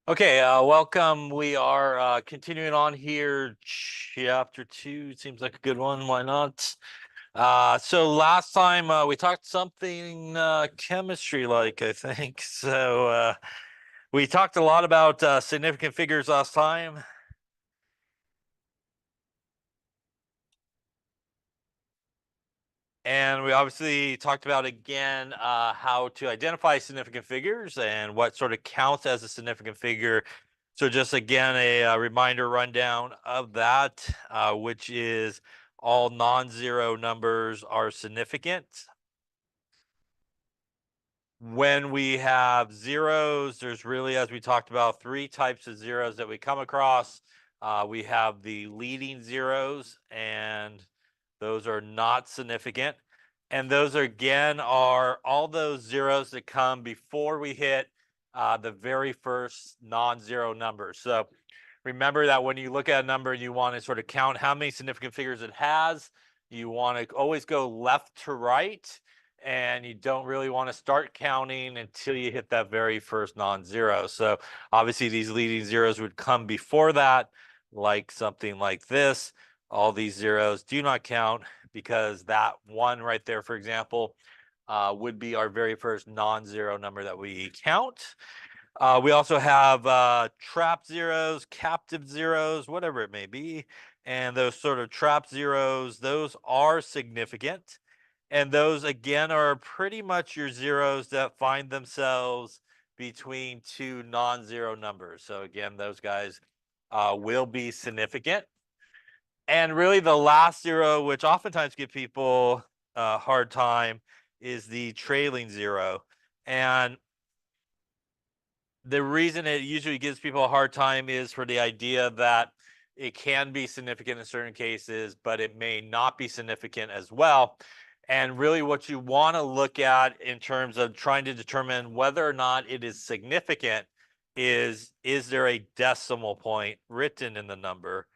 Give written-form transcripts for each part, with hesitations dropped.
Okay, welcome. We are continuing on here. Chapter 2 seems like a good one. Why not? So last time we talked something chemistry like, I think. So we talked a lot about significant figures last time. And we obviously talked about again how to identify significant figures and what sort of counts as a significant figure. So just again, a reminder rundown of that, which is all non-zero numbers are significant. When we have zeros, there's really, as we talked about, three types of zeros that we come across. We have the leading zeros, and those are not significant. And those again are all those zeros that come before we hit the very first non-zero number. So remember that when you look at a number, you want to sort of count how many significant figures it has. You want to always go left to right, and you don't really want to start counting until you hit that very first non-zero. So obviously these leading zeros would come before that, like something like this. All these zeros do not count because that one right there, for example, would be our very first non-zero number that we count. We also have trap zeros, captive zeros, whatever it may be. And those sort of trap zeros, those are significant. And those, again, are pretty much your zeros that find themselves between two non-zero numbers. So again, those guys will be significant. And really the last zero, which oftentimes give people a hard time, is the trailing zero. And the reason it usually gives people a hard time is for the idea that it can be significant in certain cases, but it may not be significant as well. And really, what you want to look at in terms of trying to determine whether or not it is significant is there a decimal point written in the number?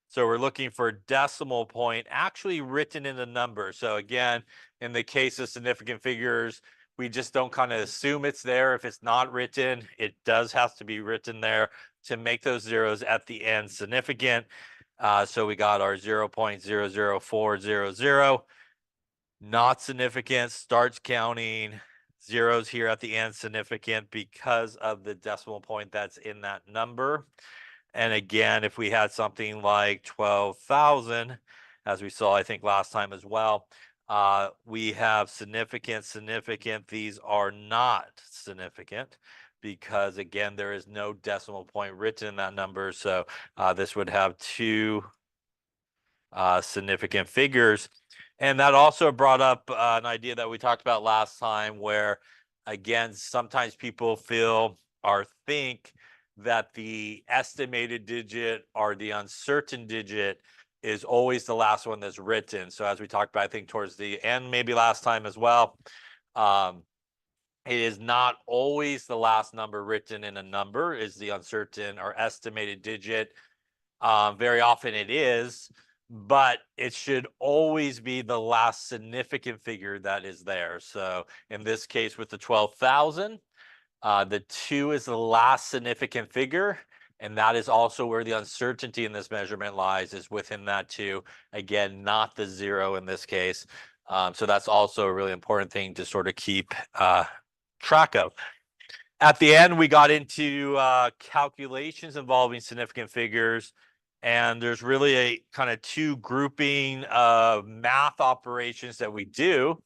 So we're looking for a decimal point actually written in the number. So again, in the case of significant figures, we just don't kind of assume it's there. If it's not written, it does have to be written there to make those zeros at the end significant. So we got our 0.00400, not significant, starts counting. Zeros here at the end significant because of the decimal point that's in that number. And again, if we had something like 12,000, as we saw, I think last time as well, we have significant, significant. These are not significant because, again, there is no decimal point written in that number. So this would have two significant figures. And that also brought up an idea that we talked about last time where, again, sometimes people feel or think that the estimated digit or the uncertain digit is always the last one that's written. So as we talked about, I think towards the end, maybe last time as well, it is not always the last number written in a number is the uncertain or estimated digit. Very often it is, but it should always be the last significant figure that is there. So in this case, with the 12,000, the 2 is the last significant figure. And that is also where the uncertainty in this measurement lies, is within that 2. Again, not the 0 in this case. So that's also a really important thing to sort of keep track of. At the end, we got into calculations involving significant figures. And there's really a kind of two grouping of math operations that we do.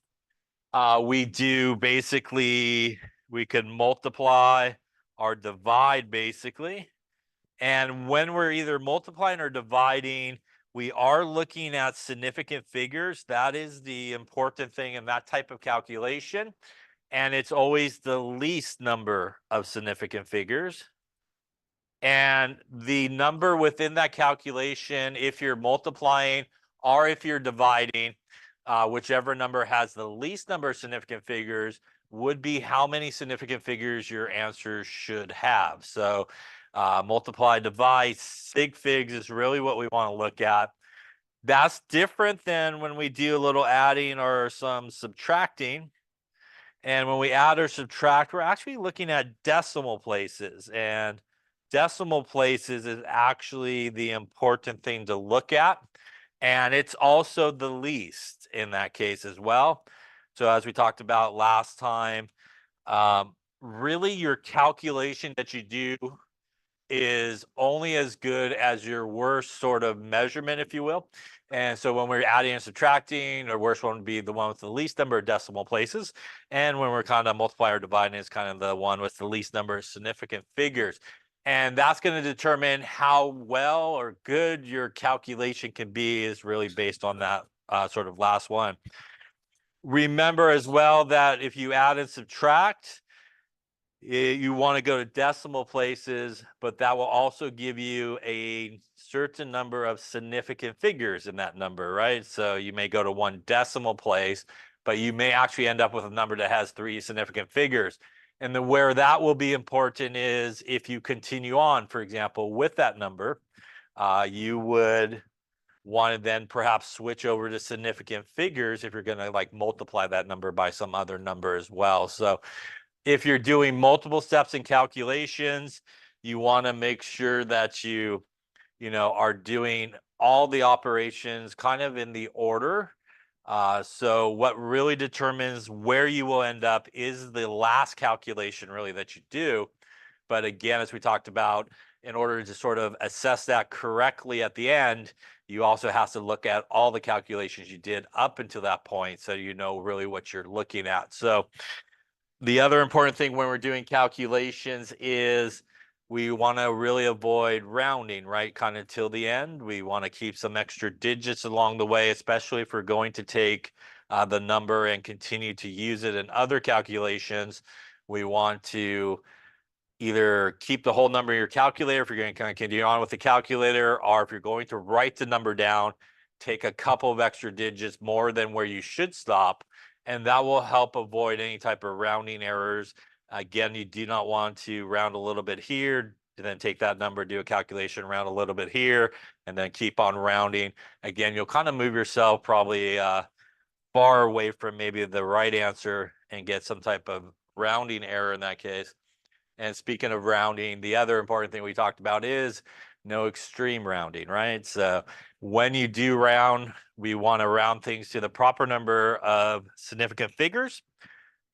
We do basically, we could multiply or divide basically. And when we're either multiplying or dividing, we are looking at significant figures. That is the important thing in that type of calculation. And it's always the least number of significant figures. And the number within that calculation, if you're multiplying or if you're dividing, whichever number has the least number of significant figures would be how many significant figures your answer should have. So multiply, divide, sig figs is really what we want to look at. That's different than when we do a little adding or some subtracting. And when we add or subtract, we're actually looking at decimal places. And decimal places is actually the important thing to look at. And it's also the least in that case as well. So as we talked about last time, really your calculation that you do is only as good as your worst sort of measurement, if you will. And so when we're adding and subtracting, our worst one would be the one with the least number of decimal places. And when we're kind of multiplying or dividing, it's kind of the one with the least number of significant figures. And that's going to determine how well or good your calculation can be, is really based on that sort of last one. Remember as well that if you add and subtract, you want to go to decimal places, but that will also give you a certain number of significant figures in that number, right? So you may go to one decimal place, but you may actually end up with a number that has 3 significant figures. And then where that will be important is if you continue on, for example, with that number, you would want to then perhaps switch over to significant figures if you're going to like multiply that number by some other number as well. So if you're doing multiple steps in calculations, you want to make sure that you are doing all the operations kind of in the order. So what really determines where you will end up is the last calculation really that you do. But again, as we talked about, in order to sort of assess that correctly at the end, you also have to look at all the calculations you did up until that point, so you know really what you're looking at. So the other important thing when we're doing calculations is we want to really avoid rounding, right? Kind of till the end. We want to keep some extra digits along the way, especially if we're going to take the number and continue to use it in other calculations. We want to either keep the whole number in your calculator if you're going to kind of continue on with the calculator, or if you're going to write the number down, take a couple of extra digits more than where you should stop, and that will help avoid any type of rounding errors. Again, you do not want to round a little bit here, and then take that number, do a calculation, round a little bit here, and then keep on rounding. Again, you'll kind of move yourself probably far away from maybe the right answer and get some type of rounding error in that case. And speaking of rounding, the other important thing we talked about is no extreme rounding, right? So when you do round, we want to round things to the proper number of significant figures,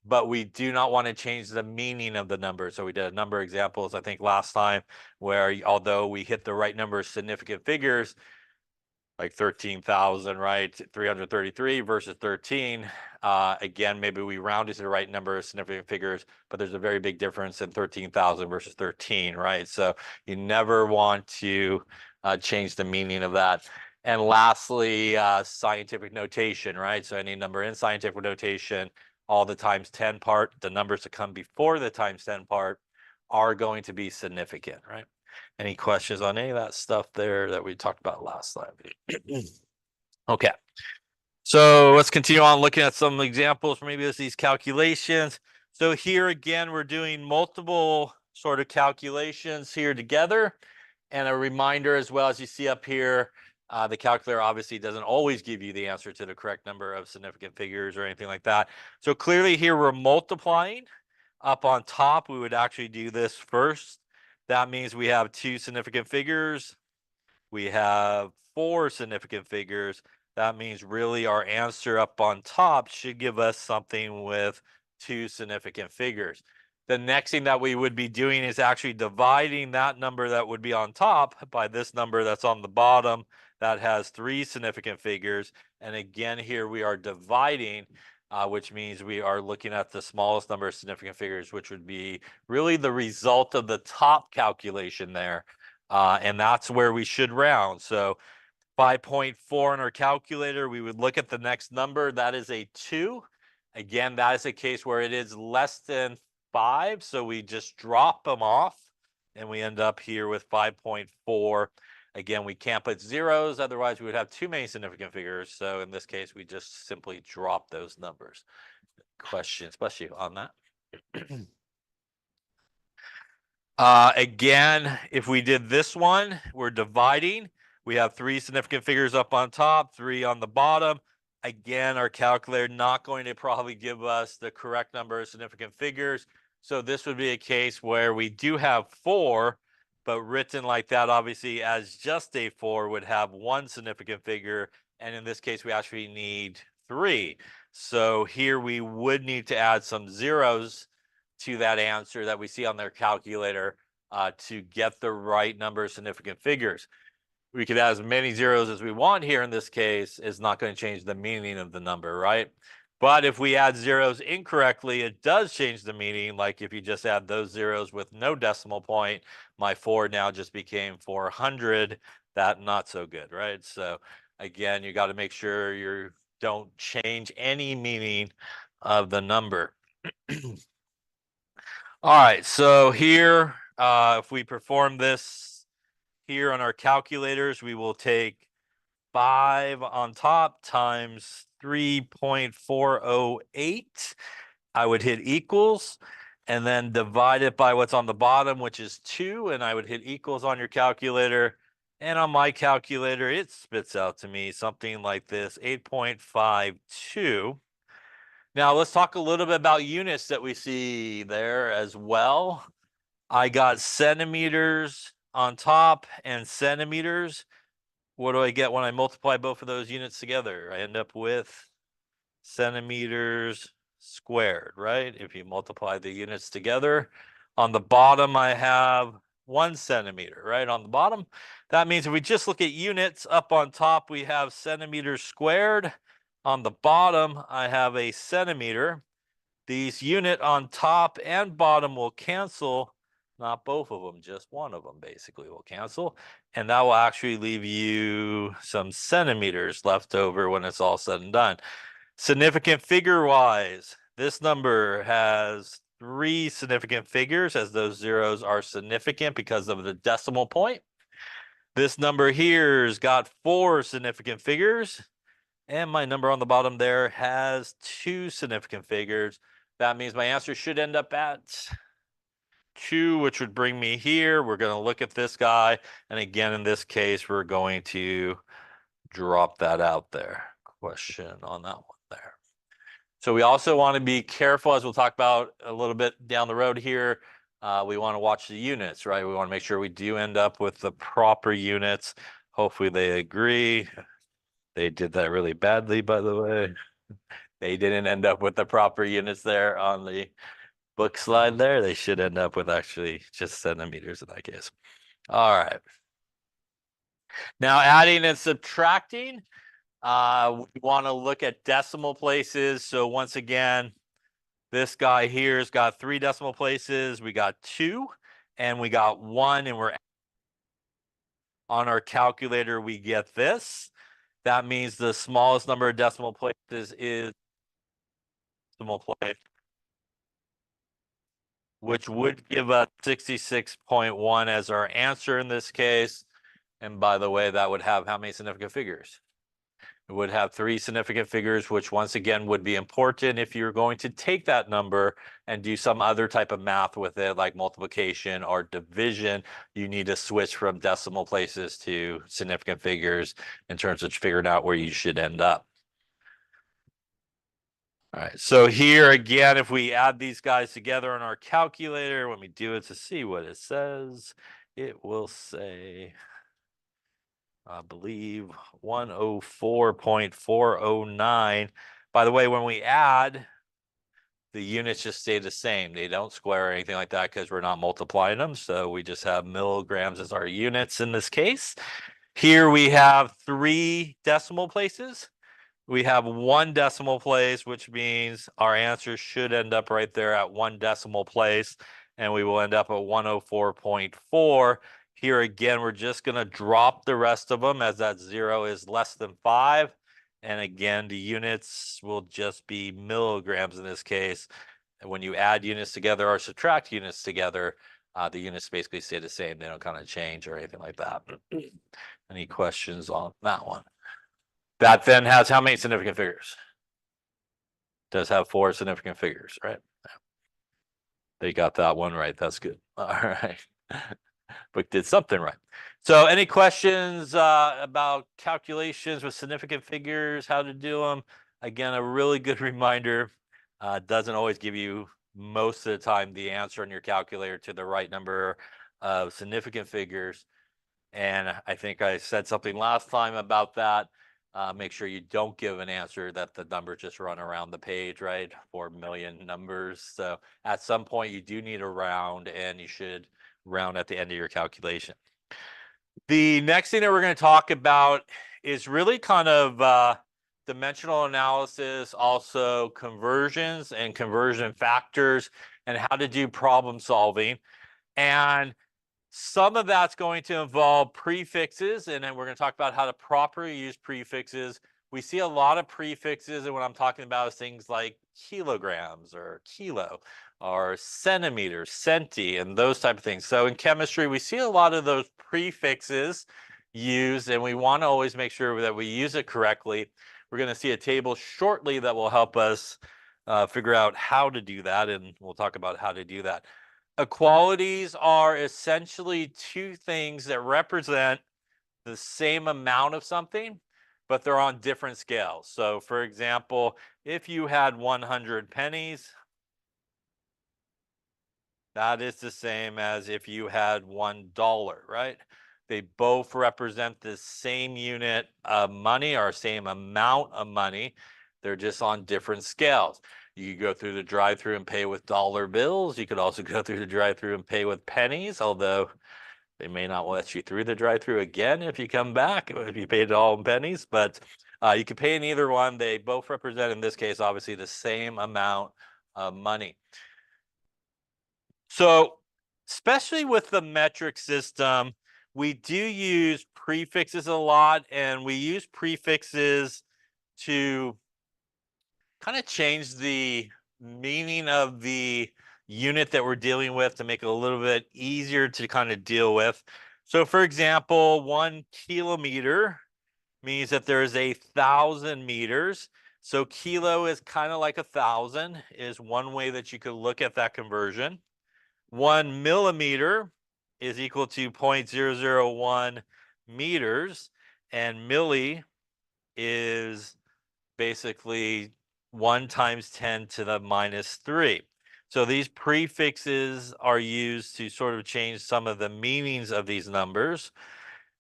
but we do not want to change the meaning of the number. So we did a number of examples, I think, last time, where although we hit the right number of significant figures, like 13,000, right? 333 versus 13. Again, maybe we rounded to the right number of significant figures, but there's a very big difference in 13,000 versus 13, right? So you never want to change the meaning of that. And lastly, scientific notation, right? So any number in scientific notation, all the times 10 part, the numbers that come before the times 10 part are going to be significant, right? Any questions on any of that stuff there that we talked about last time? Okay. So let's continue on looking at some examples for maybe these calculations. So here again, we're doing multiple sort of calculations here together. And a reminder as well, as you see up here, the calculator obviously doesn't always give you the answer to the correct number of significant figures or anything like that. So clearly here we're multiplying. Up on top, we would actually do this first. That means we have 2 significant figures. We have 4 significant figures. That means really our answer up on top should give us something with 2 significant figures. The next thing that we would be doing is actually dividing that number that would be on top by this number that's on the bottom that has 3 significant figures. And again, here we are dividing, which means we are looking at the smallest number of significant figures, which would be really the result of the top calculation there. And that's where we should round. So 5.4 in our calculator, we would look at the next number. That is a 2. Again, that is a case where it is less than 5. So we just drop them off and we end up here with 5.4. Again, we can't put zeros, otherwise we would have too many significant figures. So in this case, we just simply drop those numbers. Questions, bless you, on that? Again, if we did this one, we're dividing. We have 3 significant figures up on top, 3 on the bottom. Again, our calculator not going to probably give us the correct number of significant figures. So this would be a case where we do have 4, but written like that, obviously, as just a 4 would have one significant figure. And in this case, we actually need 3. So here we would need to add some zeros to that answer that we see on their calculator to get the right number of significant figures. We could add as many zeros as we want here in this case. It's not going to change the meaning of the number, right? But if we add zeros incorrectly, it does change the meaning. Like if you just add those zeros with no decimal point, my 4 now just became 400. That not so good, right? So again, you got to make sure you don't change any meaning of the number. All right, so here, if we perform this here on our calculators, we will take 5 on top times 3.408. I would hit equals and then divide it by what's on the bottom, which is 2, and I would hit equals on your calculator. And on my calculator, it spits out to me something like this, 8.52. Now, let's talk a little bit about units that we see there as well. I got centimeters on top and centimeters. What do I get when I multiply both of those units together? I end up with centimeters squared, right? If you multiply the units together. On the bottom, I have 1 centimeter, right? On the bottom. That means if we just look at units, up on top, we have centimeters squared. On the bottom, I have a centimeter. These unit on top and bottom will cancel. Not both of them, just one of them basically will cancel. And that will actually leave you some centimeters left over when it's all said and done. Significant figure wise, this number has 3 significant figures, as those zeros are significant because of the decimal point. This number here's got 4 significant figures. And my number on the bottom there has 2 significant figures. That means my answer should end up at 2, which would bring me here. We're going to look at this guy. And again, in this case, we're going to drop that out there. Question on that one there. So we also want to be careful, as we'll talk about a little bit down the road here. We want to watch the units, right? We want to make sure we do end up with the proper units. Hopefully they agree. They did that really badly, by the way. They didn't end up with the proper units there on the book slide there. They should end up with actually just centimeters in that case. All right. Now adding and subtracting, we want to look at decimal places. So once again, this guy here's got 3 decimal places. We got 2 and we got 1, and we're on our calculator, we get this. That means the smallest number of decimal places is decimal place, which would give us 66.1 as our answer in this case. And by the way, that would have how many significant figures? It would have 3 significant figures, which once again would be important if you're going to take that number and do some other type of math with it, like multiplication or division. You need to switch from decimal places to significant figures in terms of figuring out where you should end up. All right, so here again, if we add these guys together on our calculator, when we do it to see what it says, it will say, I believe, 104.409. By the way, when we add, the units just stay the same. They don't square or anything like that because we're not multiplying them. So we just have milligrams as our units in this case. Here we have 3 decimal places. We have 1 decimal place, which means our answer should end up right there at 1 decimal place, and we will end up at 104.4. Here again, we're just going to drop the rest of them as that 0 is less than 5. And again, the units will just be milligrams in this case. And when you add units together or subtract units together, the units basically stay the same. They don't kind of change or anything like that. Any questions on that one? That then has how many significant figures? Does have 4 significant figures, right? They got that one right. That's good. All right. Book did something right. So any questions about calculations with significant figures, how to do them? Again, a really good reminder. Doesn't always give you most of the time the answer on your calculator to the right number of significant figures. And I think I said something last time about that. Make sure you don't give an answer that the numbers just run around the page, right? 4 million numbers. So at some point you do need a round, and you should round at the end of your calculation. The next thing that we're going to talk about is really kind of dimensional analysis, also conversions and conversion factors, and how to do problem solving. And some of that's going to involve prefixes, and then we're going to talk about how to properly use prefixes. We see a lot of prefixes, and what I'm talking about is things like kilograms or kilo or centimeters, centi, and those type of things. So in chemistry, we see a lot of those prefixes used, and we want to always make sure that we use it correctly. We're going to see a table shortly that will help us figure out how to do that, and we'll talk about how to do that. Equalities are essentially two things that represent the same amount of something, but they're on different scales. So for example, if you had 100 pennies, that is the same as if you had $1, right? They both represent the same unit of money or same amount of money. They're just on different scales. You could go through the drive-through and pay with dollar bills. You could also go through the drive-through and pay with pennies, although they may not let you through the drive-through again if you come back, if you paid it all in pennies. But you can pay in either one. They both represent, in this case, obviously the same amount of money. So, especially with the metric system, we do use prefixes a lot, and we use prefixes to kind of change the meaning of the unit that we're dealing with to make it a little bit easier to kind of deal with. So, for example, 1 kilometer means that there's 1,000 meters. So, kilo is kind of like 1,000, is one way that you could look at that conversion. 1 millimeter is equal to 0.001 meters, and milli is basically 1 times 10 to the minus 3. So these prefixes are used to sort of change some of the meanings of these numbers.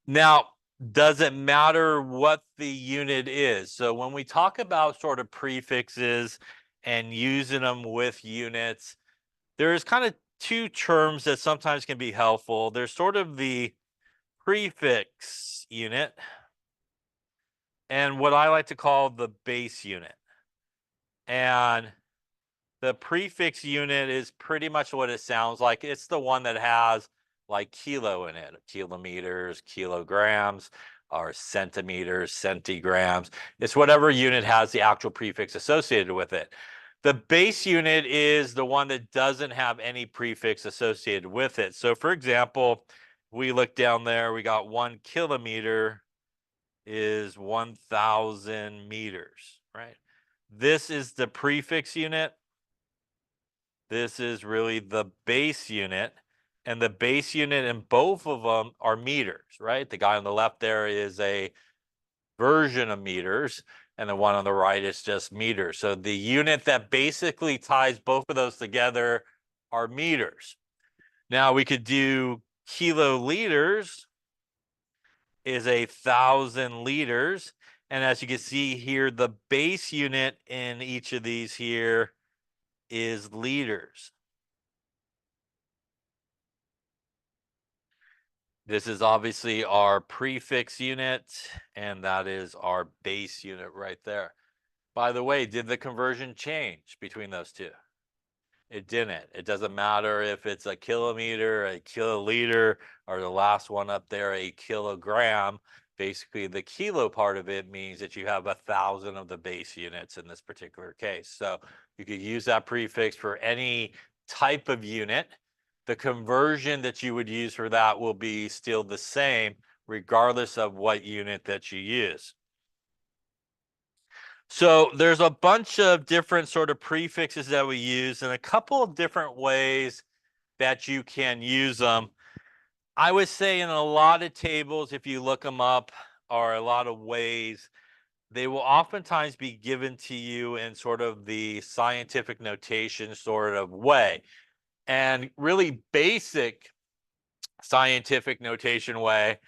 Now, does it matter what the unit is? So when we talk about sort of prefixes and using them with units, there's kind of two terms that sometimes can be helpful. There's sort of the prefix unit and what I like to call the base unit. And the prefix unit is pretty much what it sounds like. It's the one that has like kilo in it, kilometers, kilograms, or centimeters, centigrams. It's whatever unit has the actual prefix associated with it. The base unit is the one that doesn't have any prefix associated with it. So for example, we look down there, we got 1 kilometer is 1,000 meters, right? This is the prefix unit. This is really the base unit. And the base unit in both of them are meters, right? The guy on the left there is a version of meters, and the one on the right is just meters. So the unit that basically ties both of those together are meters. Now we could do kiloliters is 1,000 liters. And as you can see here, the base unit in each of these here is liters. This is obviously our prefix unit, and that is our base unit right there. By the way, did the conversion change between those two? It didn't. It doesn't matter if it's a kilometer, a kiloliter, or the last one up there, a kilogram. Basically, the kilo part of it means that you have 1,000 of the base units in this particular case. So you could use that prefix for any type of unit. The conversion that you would use for that will be still the same, regardless of what unit that you use. So there's a bunch of different sort of prefixes that we use and a couple of different ways that you can use them. I would say in a lot of tables, if you look them up, or a lot of ways, they will oftentimes be given to you in sort of the scientific notation sort of way. And really basic scientific notation way.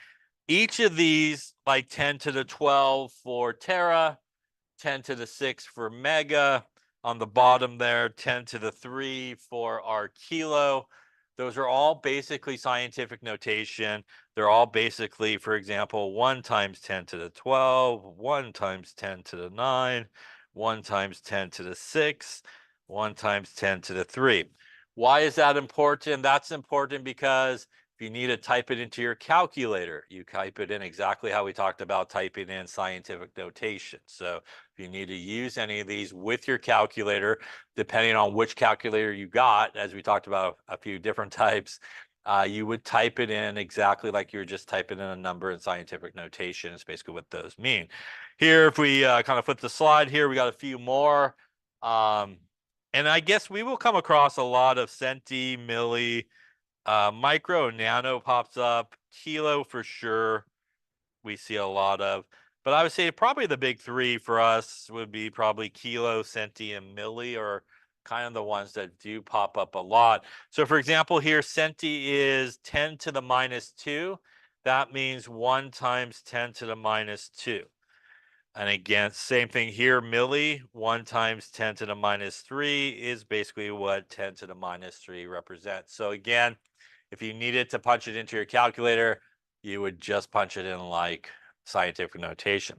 Each of these, like 10 to the 12 for tera, 10 to the 6 for mega. On the bottom there, 10 to the 3 for our kilo. Those are all basically scientific notation. They're all basically, for example, 1 times 10 to the 12, 1 times 10 to the 9, 1 times 10 to the 6, 1 times 10 to the 3. Why is that important? That's important because if you need to type it into your calculator, you type it in exactly how we talked about typing in scientific notation. So if you need to use any of these with your calculator, depending on which calculator you got, as we talked about a few different types, you would type it in exactly like you were just typing in a number in scientific notation. It's basically what those mean. Here, if we kind of flip the slide here, we got a few more. And I guess we will come across a lot of centi, milli, micro, nano pops up, kilo for sure. We see a lot of, but I would say probably the big three for us would be probably kilo, centi, and milli, or kind of the ones that do pop up a lot. So for example, here, centi is 10 to the minus 2. That means 1 times 10 to the minus 2. And again, same thing here, milli, 1 times 10 to the minus 3 is basically what 10 to the minus 3 represents. So again, if you needed to punch it into your calculator, you would just punch it in like scientific notation.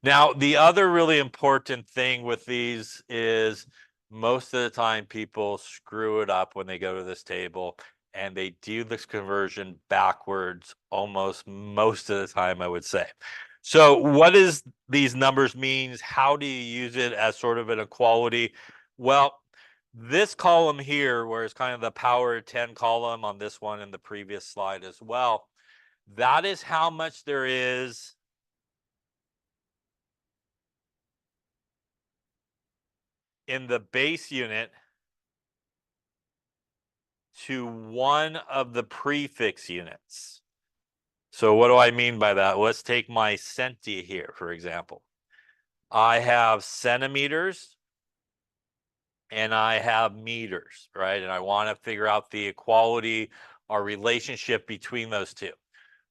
Now, the other really important thing with these is most of the time people screw it up when they go to this table and they do this conversion backwards almost most of the time, I would say. So what does these numbers means? How do you use it as sort of an equality? Well, this column here, where it's kind of the power 10 column on this one and the previous slide as well, that is how much there is in the base unit to one of the prefix units. So what do I mean by that? Let's take my centi here, for example. I have centimeters and I have meters, right? And I want to figure out the equality or relationship between those two.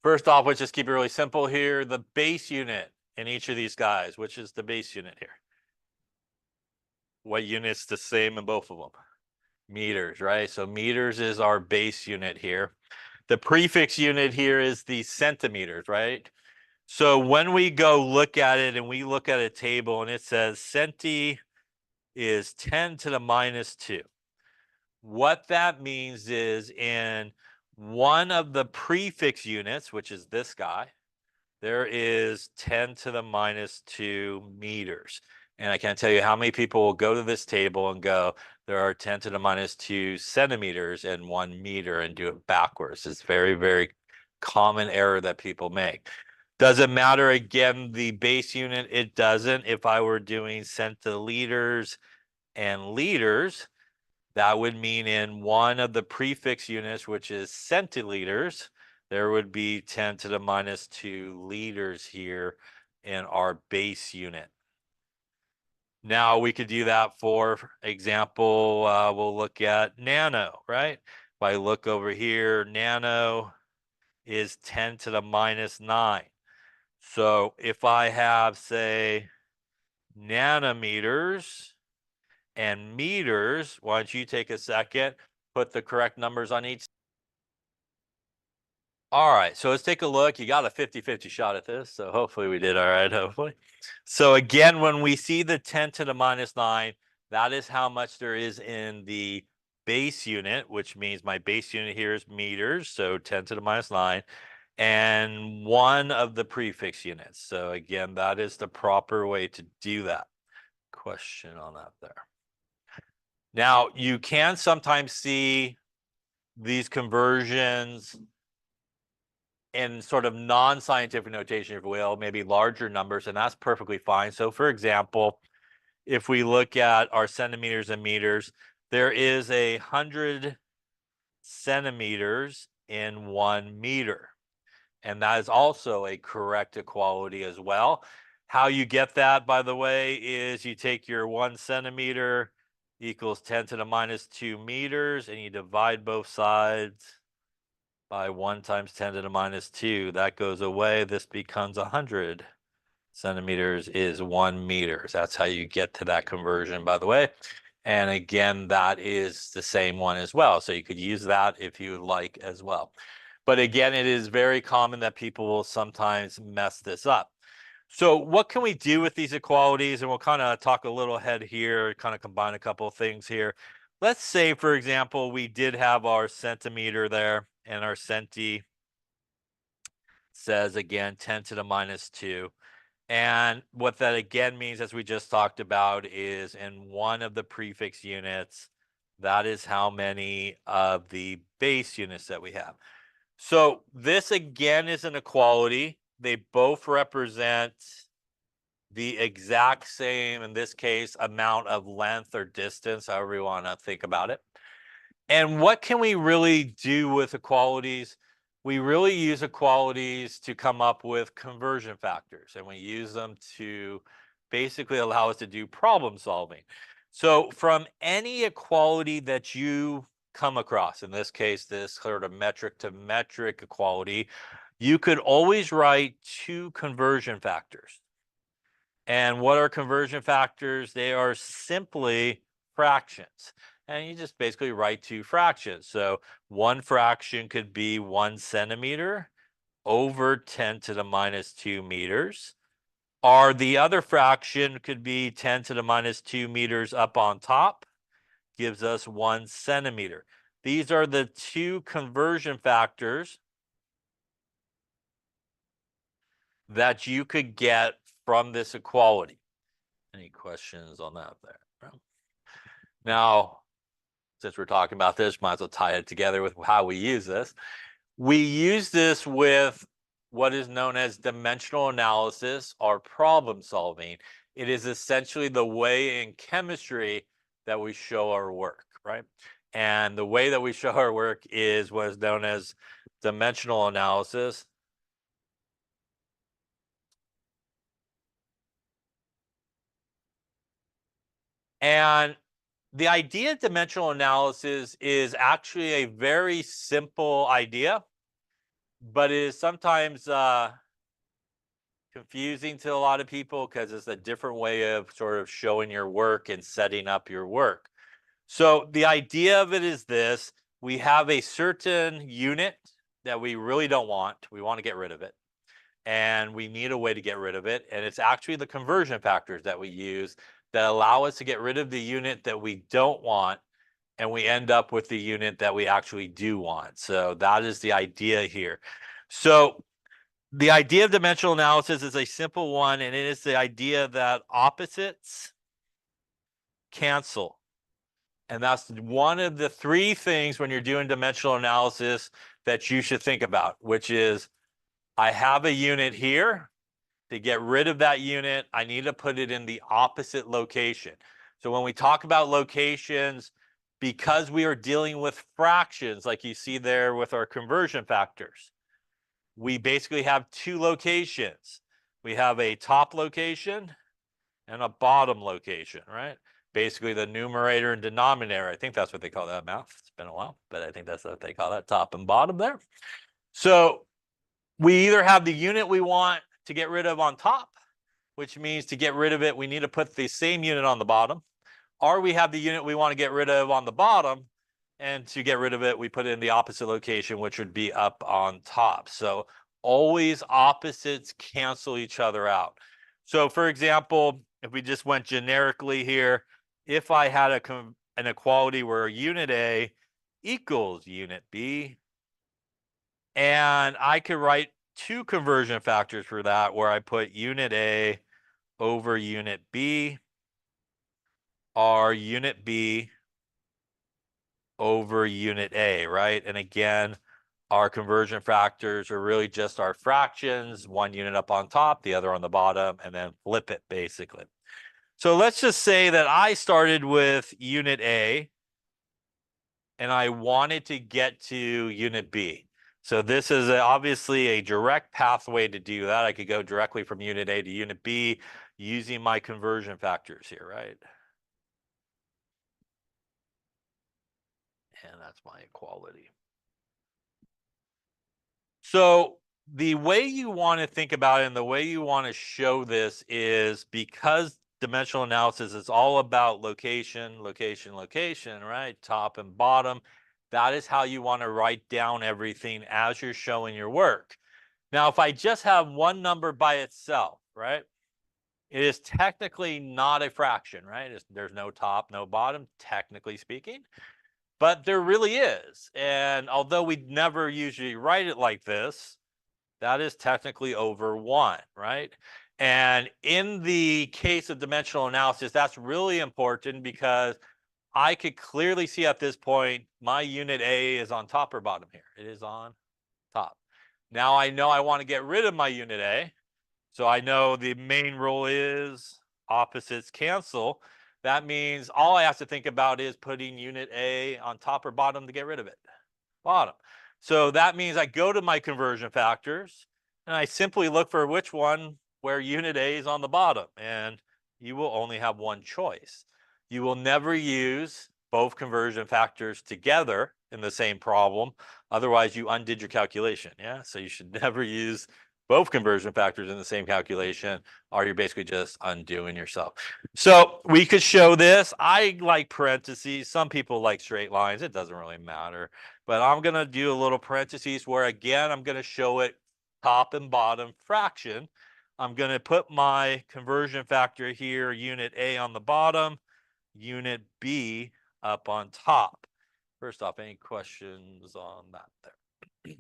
First off, let's just keep it really simple here. The base unit in each of these guys, which is the base unit here? What unit's the same in both of them? Meters, right? So meters is our base unit here. The prefix unit here is the centimeters, right? So when we go look at it and we look at a table and it says centi is 10 to the minus 2. What that means is in one of the prefix units, which is this guy, there is 10 to the minus 2 meters. And I can't tell you how many people will go to this table and go, there are 10 to the minus 2 centimeters and 1 meter and do it backwards. It's very, very common error that people make. Does it matter, again, the base unit? It doesn't. If I were doing centiliters and liters, that would mean in one of the prefix units, which is centiliters, there would be 10 to the minus 2 liters here in our base unit. Now we could do that, for example, we'll look at nano, right? If I look over here, nano is 10 to the minus 9. So if I have, say, nanometers and meters, why don't you take a second, put the correct numbers on each. All right, so let's take a look. You got a 50-50 shot at this, so hopefully we did all right, hopefully. So again, when we see the 10 to the minus 9, that is how much there is in the base unit, which means my base unit here is meters, so 10 to the minus 9, and one of the prefix units. So again, that is the proper way to do that. Question on that there. Now, you can sometimes see these conversions in sort of non-scientific notation, if you will, maybe larger numbers, and that's perfectly fine. So for example, if we look at our centimeters and meters, there is 100 centimeters in 1 meter. And that is also a correct equality as well. How you get that, by the way, is you take your 1 centimeter equals 10 to the minus 2 meters, and you divide both sides by 1 times 10 to the minus 2. That goes away. This becomes 100 centimeters is 1 meter. That's how you get to that conversion, by the way. And again, that is the same one as well. So you could use that if you like as well. But again, it is very common that people will sometimes mess this up. So what can we do with these equalities? And we'll kind of talk a little ahead here, kind of combine a couple of things here. Let's say, for example, we did have our centimeter there, and our centi says, again, 10 to the minus 2. And what that again means, as we just talked about, is in one of the prefix units, that is how many of the base units that we have. So this again is an equality. They both represent the exact same, in this case, amount of length or distance, however you want to think about it. And what can we really do with equalities? We really use equalities to come up with conversion factors, and we use them to basically allow us to do problem solving. So from any equality that you come across, in this case, this sort of metric to metric equality, you could always write two conversion factors. And what are conversion factors? They are simply fractions. And you just basically write two fractions. So one fraction could be 1 centimeter over 10 to the minus 2 meters. Or the other fraction could be 10 to the minus 2 meters up on top, gives us 1 centimeter. These are the two conversion factors that you could get from this equality. Any questions on that there? Now, since we're talking about this, might as well tie it together with how we use this. We use this with what is known as dimensional analysis or problem solving. It is essentially the way in chemistry that we show our work, right? And the way that we show our work is what is known as dimensional analysis. And the idea of dimensional analysis is actually a very simple idea, but it is sometimes confusing to a lot of people because it's a different way of sort of showing your work and setting up your work. So the idea of it is this: we have a certain unit that we really don't want. We want to get rid of it. And we need a way to get rid of it. And it's actually the conversion factors that we use that allow us to get rid of the unit that we don't want. And we end up with the unit that we actually do want. So that is the idea here. So the idea of dimensional analysis is a simple one, and it is the idea that opposites cancel. And that's one of the three things when you're doing dimensional analysis that you should think about, which is I have a unit here. To get rid of that unit, I need to put it in the opposite location. So when we talk about locations, because we are dealing with fractions, like you see there with our conversion factors, we basically have two locations. We have a top location and a bottom location, right? Basically the numerator and denominator. I think that's what they call that math. It's been a while, but I think that's what they call that, top and bottom there. So we either have the unit we want to get rid of on top, which means to get rid of it, we need to put the same unit on the bottom, or we have the unit we want to get rid of on the bottom, and to get rid of it, we put it in the opposite location, which would be up on top. So always opposites cancel each other out. So for example, if we just went generically here, if I had an equality where unit A equals unit B, and I could write two conversion factors for that, where I put unit A over unit B, or unit B over unit A, right? And again, our conversion factors are really just our fractions, one unit up on top, the other on the bottom, and then flip it basically. So let's just say that I started with unit A and I wanted to get to unit B. So this is obviously a direct pathway to do that. I could go directly from unit A to unit B using my conversion factors here, right? And that's my equality. So the way you want to think about it and the way you want to show this is because dimensional analysis is all about location, location, location, right? Top and bottom. That is how you want to write down everything as you're showing your work. Now, if I just have one number by itself, right? It is technically not a fraction, right? There's no top, no bottom, technically speaking, but there really is. And although we never usually write it like this, that is technically over 1, right? And in the case of dimensional analysis, that's really important because I could clearly see at this point my unit A is on top or bottom here. It is on top. Now I know I want to get rid of my unit A. So I know the main rule is opposites cancel. That means all I have to think about is putting unit A on top or bottom to get rid of it. Bottom. So that means I go to my conversion factors and I simply look for which one where unit A is on the bottom, and you will only have one choice. You will never use both conversion factors together in the same problem. Otherwise, you undid your calculation. Yeah. So you should never use both conversion factors in the same calculation, or you're basically just undoing yourself. So we could show this. I like parentheses. Some people like straight lines. It doesn't really matter. But I'm going to do a little parentheses where, again, I'm going to show it top and bottom fraction. I'm going to put my conversion factor here, unit A on the bottom, unit B up on top. First off, any questions on that there?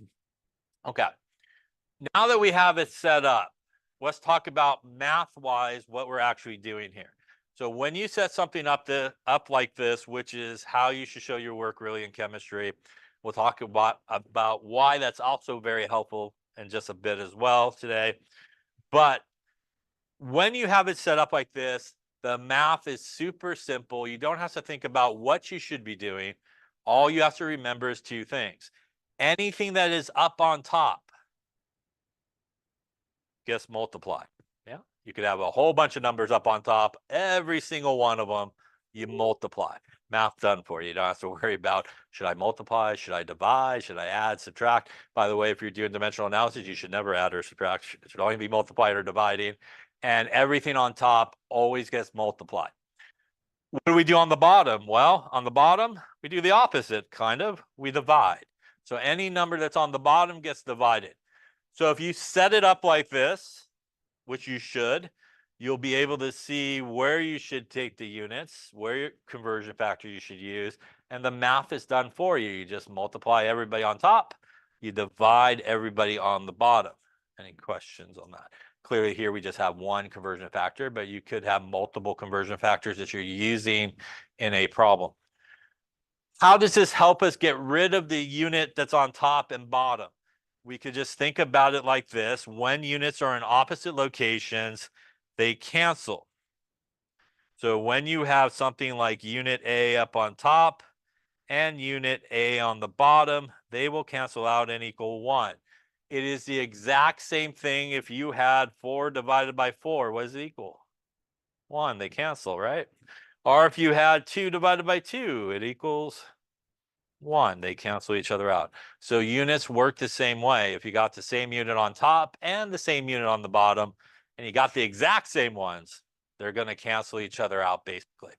Okay. Now that we have it set up, let's talk about math-wise what we're actually doing here. So when you set something up like this, which is how you should show your work really in chemistry, we'll talk about why that's also very helpful in just a bit as well today. But when you have it set up like this, the math is super simple. You don't have to think about what you should be doing. All you have to remember is 2 things. Anything that is up on top gets multiplied. Yeah. You could have a whole bunch of numbers up on top. Every single one of them, you multiply. Math done for you. You don't have to worry about, should I multiply? Should I divide? Should I add, subtract? By the way, if you're doing dimensional analysis, you should never add or subtract. It should only be multiplying or dividing. And everything on top always gets multiplied. What do we do on the bottom? Well, on the bottom, we do the opposite, kind of. We divide. So any number that's on the bottom gets divided. So if you set it up like this, which you should, you'll be able to see where you should take the units, where your conversion factor you should use, and the math is done for you. You just multiply everybody on top, you divide everybody on the bottom. Any questions on that? Clearly here we just have one conversion factor, but you could have multiple conversion factors that you're using in a problem. How does this help us get rid of the unit that's on top and bottom? We could just think about it like this. When units are in opposite locations, they cancel. So when you have something like unit A up on top and unit A on the bottom, they will cancel out and equal 1. It is the exact same thing if you had 4 divided by 4. What does it equal? 1. They cancel, right? Or if you had 2 divided by 2, it equals 1. They cancel each other out. So units work the same way. If you got the same unit on top and the same unit on the bottom, and you got the exact same ones, they're going to cancel each other out basically.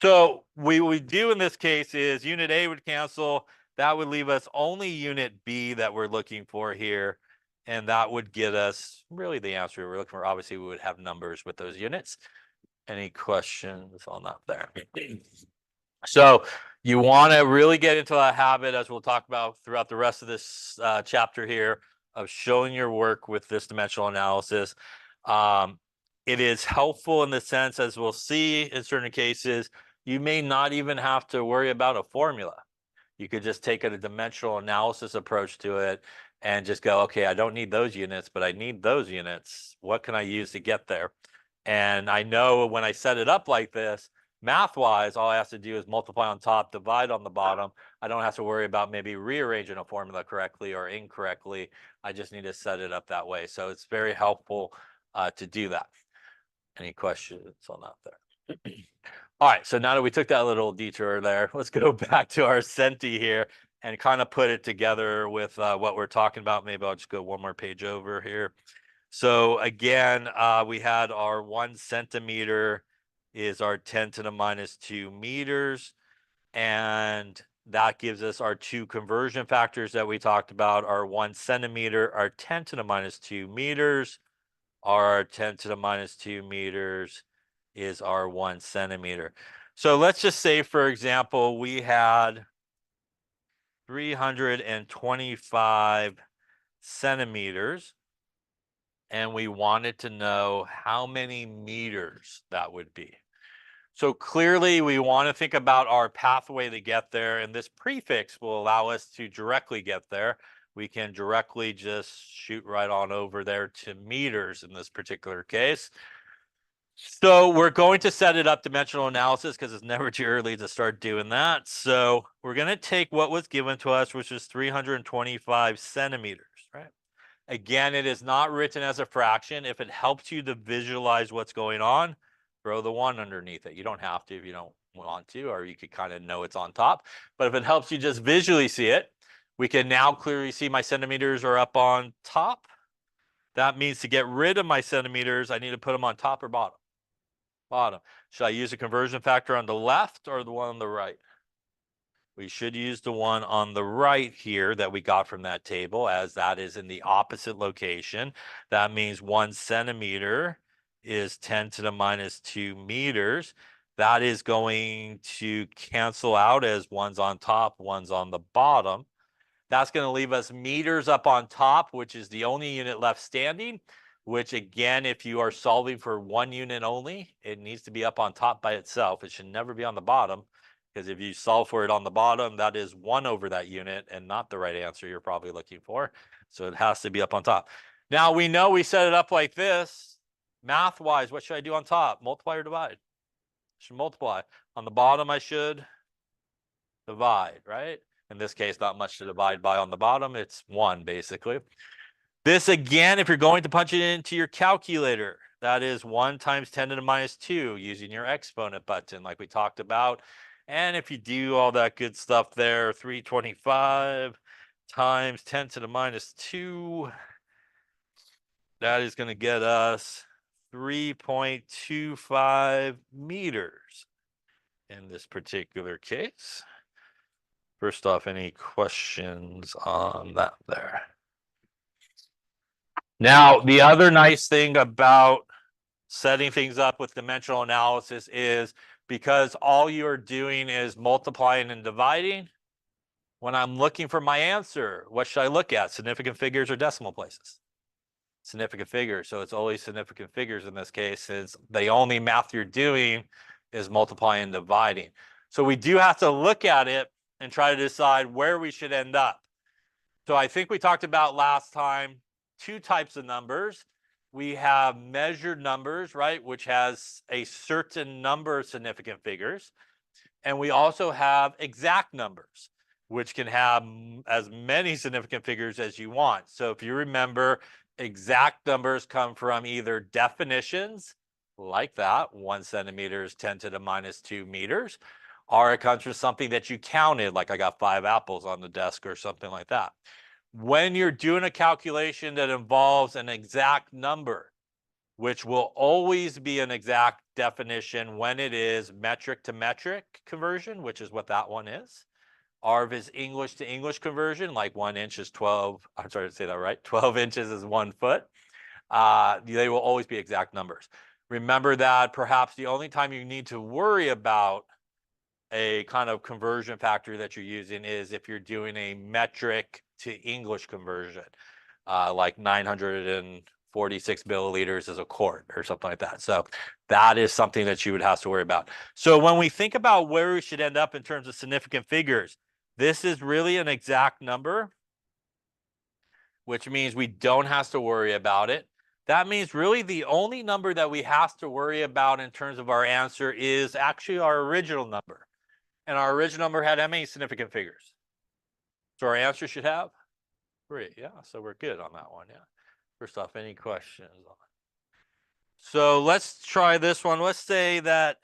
So what we do in this case is unit A would cancel. That would leave us only unit B that we're looking for here. And that would get us really the answer we're looking for. Obviously, we would have numbers with those units. Any questions on that there? So you want to really get into that habit, as we'll talk about throughout the rest of this chapter here, of showing your work with this dimensional analysis. It is helpful in the sense, as we'll see in certain cases, you may not even have to worry about a formula. You could just take a dimensional analysis approach to it and just go, okay, I don't need those units, but I need those units. What can I use to get there? And I know when I set it up like this, math-wise, all I have to do is multiply on top, divide on the bottom. I don't have to worry about maybe rearranging a formula correctly or incorrectly. I just need to set it up that way. So it's very helpful to do that. Any questions on that there? All right, so now that we took that little detour there, let's go back to our Senti here and kind of put it together with what we're talking about. Maybe I'll just go one more page over here. So again, we had our 1 centimeter is our 10 to the minus 2 meters. And that gives us our 2 conversion factors that we talked about, our 1 centimeter, our 10 to the minus 2 meters. Our 10 to the minus 2 meters is our 1 centimeter. So let's just say, for example, we had 325 centimeters, and we wanted to know how many meters that would be. So clearly we want to think about our pathway to get there, and this prefix will allow us to directly get there. We can directly just shoot right on over there to meters in this particular case. So we're going to set it up dimensional analysis because it's never too early to start doing that. So we're going to take what was given to us, which is 325 centimeters, right? Again, it is not written as a fraction. If it helps you to visualize what's going on, throw the 1 underneath it. You don't have to if you don't want to, or you could kind of know it's on top. But if it helps you just visually see it, we can now clearly see my centimeters are up on top. That means to get rid of my centimeters, I need to put them on top or bottom? Bottom. Should I use a conversion factor on the left or the one on the right? We should use the one on the right here that we got from that table, as that is in the opposite location. That means 1 centimeter is 10 to the minus 2 meters. That is going to cancel out as one's on top, one's on the bottom. That's going to leave us meters up on top, which is the only unit left standing, which again, if you are solving for 1 unit only, it needs to be up on top by itself. It should never be on the bottom, because if you solve for it on the bottom, that is 1 over that unit and not the right answer you're probably looking for. So it has to be up on top. Now we know we set it up like this. Math-wise, what should I do on top? Multiply or divide? I should multiply. On the bottom, I should divide, right? In this case, not much to divide by on the bottom. It's 1, basically. This, again, if you're going to punch it into your calculator, that is 1 times 10 to the minus 2 using your exponent button like we talked about. And if you do all that good stuff there, 325 times 10 to the minus 2, that is going to get us 3.25 meters in this particular case. First off, any questions on that there? Now, the other nice thing about setting things up with dimensional analysis is because all you're doing is multiplying and dividing, when I'm looking for my answer, what should I look at? Significant figures or decimal places? Significant figures. So it's always significant figures in this case, since the only math you're doing is multiplying and dividing. So we do have to look at it and try to decide where we should end up. So I think we talked about last time 2 types of numbers. We have measured numbers, right, which has a certain number of significant figures. And we also have exact numbers, which can have as many significant figures as you want. So if you remember, exact numbers come from either definitions, like that, 1 centimeter is 10 to the minus 2 meters, or it comes from something that you counted, like I got 5 apples on the desk or something like that. When you're doing a calculation that involves an exact number, which will always be an exact definition when it is metric to metric conversion, which is what that one is. ARV is English to English conversion, like 1 inch is 12, I'm sorry to say that right, 12 inches is 1 foot. They will always be exact numbers. Remember that perhaps the only time you need to worry about a kind of conversion factor that you're using is if you're doing a metric to English conversion, like 946 milliliters is a quart or something like that. So that is something that you would have to worry about. So when we think about where we should end up in terms of significant figures, this is really an exact number, which means we don't have to worry about it. That means really the only number that we have to worry about in terms of our answer is actually our original number. And our original number had how many significant figures? So our answer should have 3. Yeah, so we're good on that one. Yeah. First off, any questions on it? So let's try this one. Let's say that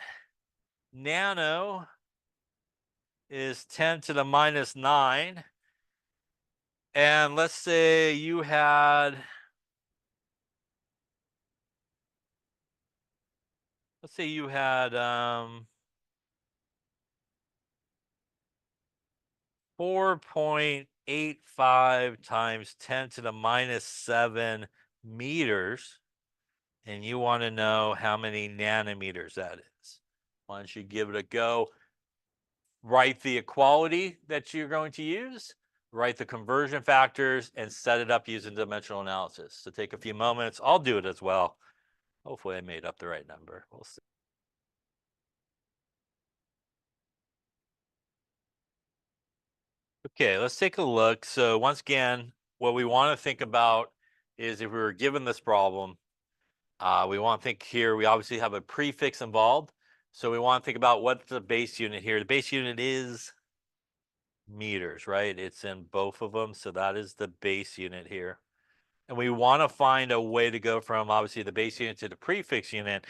nano is 10 to the minus 9. And let's say you had, 4.85 times 10 to the minus 7 meters, and you want to know how many nanometers that is. Why don't you give it a go? Write the equality that you're going to use, write the conversion factors, and set it up using dimensional analysis. So take a few moments. I'll do it as well. Hopefully I made up the right number. We'll see. Okay, let's take a look. So once again, what we want to think about is if we were given this problem, we want to think here, we obviously have a prefix involved. So we want to think about what's the base unit here. The base unit is meters, right? It's in both of them. So that is the base unit here. And we want to find a way to go from obviously the base unit to the prefix unit.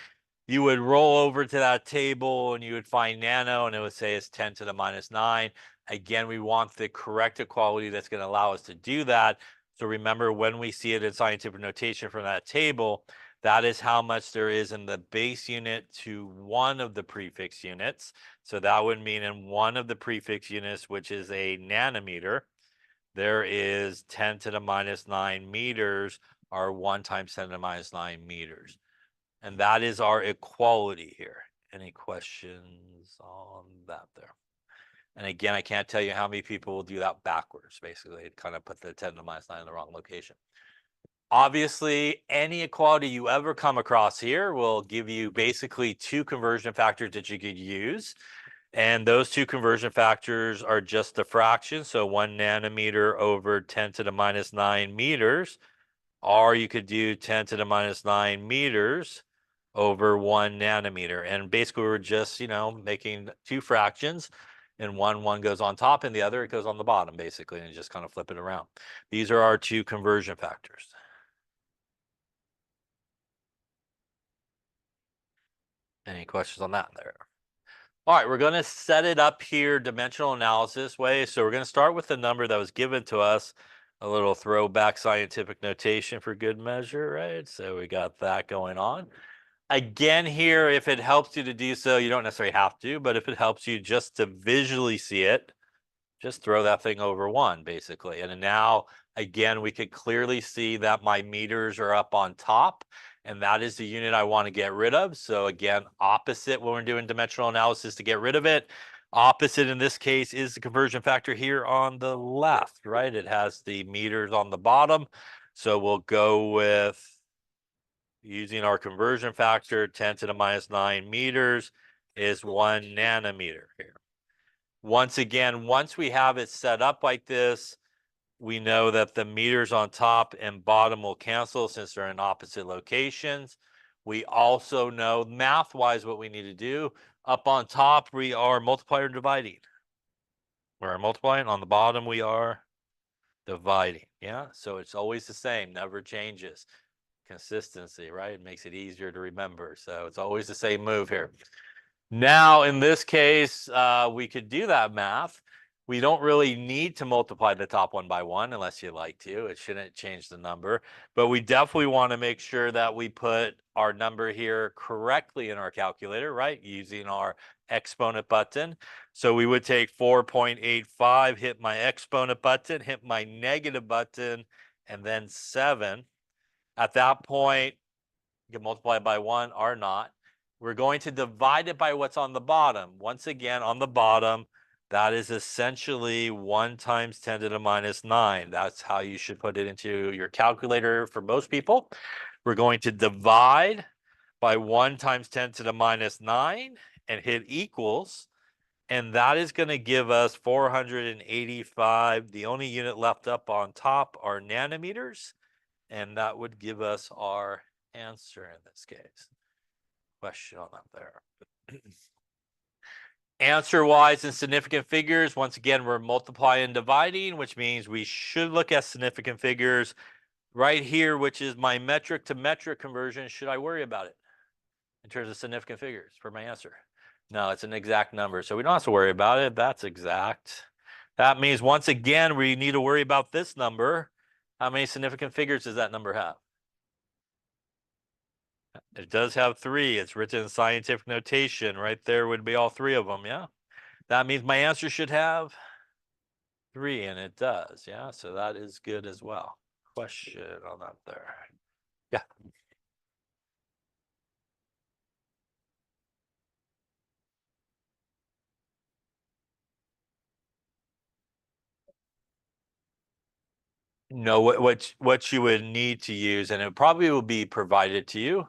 You would roll over to that table and you would find nano and it would say it's 10 to the minus 9. Again, we want the correct equality that's going to allow us to do that. So remember, when we see it in scientific notation from that table, that is how much there is in the base unit to one of the prefix units. So that would mean in one of the prefix units, which is a nanometer, there is 10 to the minus 9 meters, or 1 times 10 to the minus 9 meters. And that is our equality here. Any questions on that there? And again, I can't tell you how many people will do that backwards, basically. It kind of put the 10 to the minus 9 in the wrong location. Obviously, any equality you ever come across here will give you basically two conversion factors that you could use. And those two conversion factors are just the fraction. So 1 nanometer over 10 to the minus 9 meters. Or you could do 10 to the minus 9 meters over 1 nanometer. And basically, we're just, making two fractions. And one goes on top and the other, it goes on the bottom, basically. And you just kind of flip it around. These are our two conversion factors. Any questions on that there? All right, we're going to set it up here dimensional analysis way. So we're going to start with the number that was given to us, a little throwback scientific notation for good measure, right? So we got that going on. Again, here, if it helps you to do so, you don't necessarily have to, but if it helps you just to visually see it, just throw that thing over 1, basically. And now, again, we could clearly see that my meters are up on top, and that is the unit I want to get rid of. So again, opposite when we're doing dimensional analysis to get rid of it. Opposite in this case is the conversion factor here on the left, right? It has the meters on the bottom. So we'll go with, using our conversion factor, 10 to the minus 9 meters is 1 nanometer here. Once again, once we have it set up like this, we know that the meters on top and bottom will cancel since they're in opposite locations. We also know math-wise what we need to do. Up on top, we are multiplying or dividing. We're multiplying. On the bottom, we are dividing. Yeah, so it's always the same, never changes. Consistency, right? It makes it easier to remember. So it's always the same move here. Now, in this case, we could do that math. We don't really need to multiply the top one by 1 unless you like to. It shouldn't change the number. But we definitely want to make sure that we put our number here correctly in our calculator, right? Using our exponent button. So we would take 4.85, hit my exponent button, hit my negative button, and then 7. At that point, you can multiply it by 1 or not. We're going to divide it by what's on the bottom. Once again, on the bottom, that is essentially 1 times 10 to the minus 9. That's how you should put it into your calculator for most people. We're going to divide by 1 times 10 to the minus 9 and hit equals. And that is going to give us 485. The only unit left up on top are nanometers. And that would give us our answer in this case. Question on that there. Answer wise in significant figures, once again, we're multiplying and dividing, which means we should look at significant figures right here, which is my metric to metric conversion. Should I worry about it in terms of significant figures for my answer? No, it's an exact number, so we don't have to worry about it. That's exact. That means once again, we need to worry about this number. How many significant figures does that number have? It does have 3. It's written in scientific notation. Right there would be all 3 of them, yeah? That means my answer should have 3, and it does, yeah? So that is good as well. Question on that there. Yeah. No, what you would need to use, and it probably will be provided to you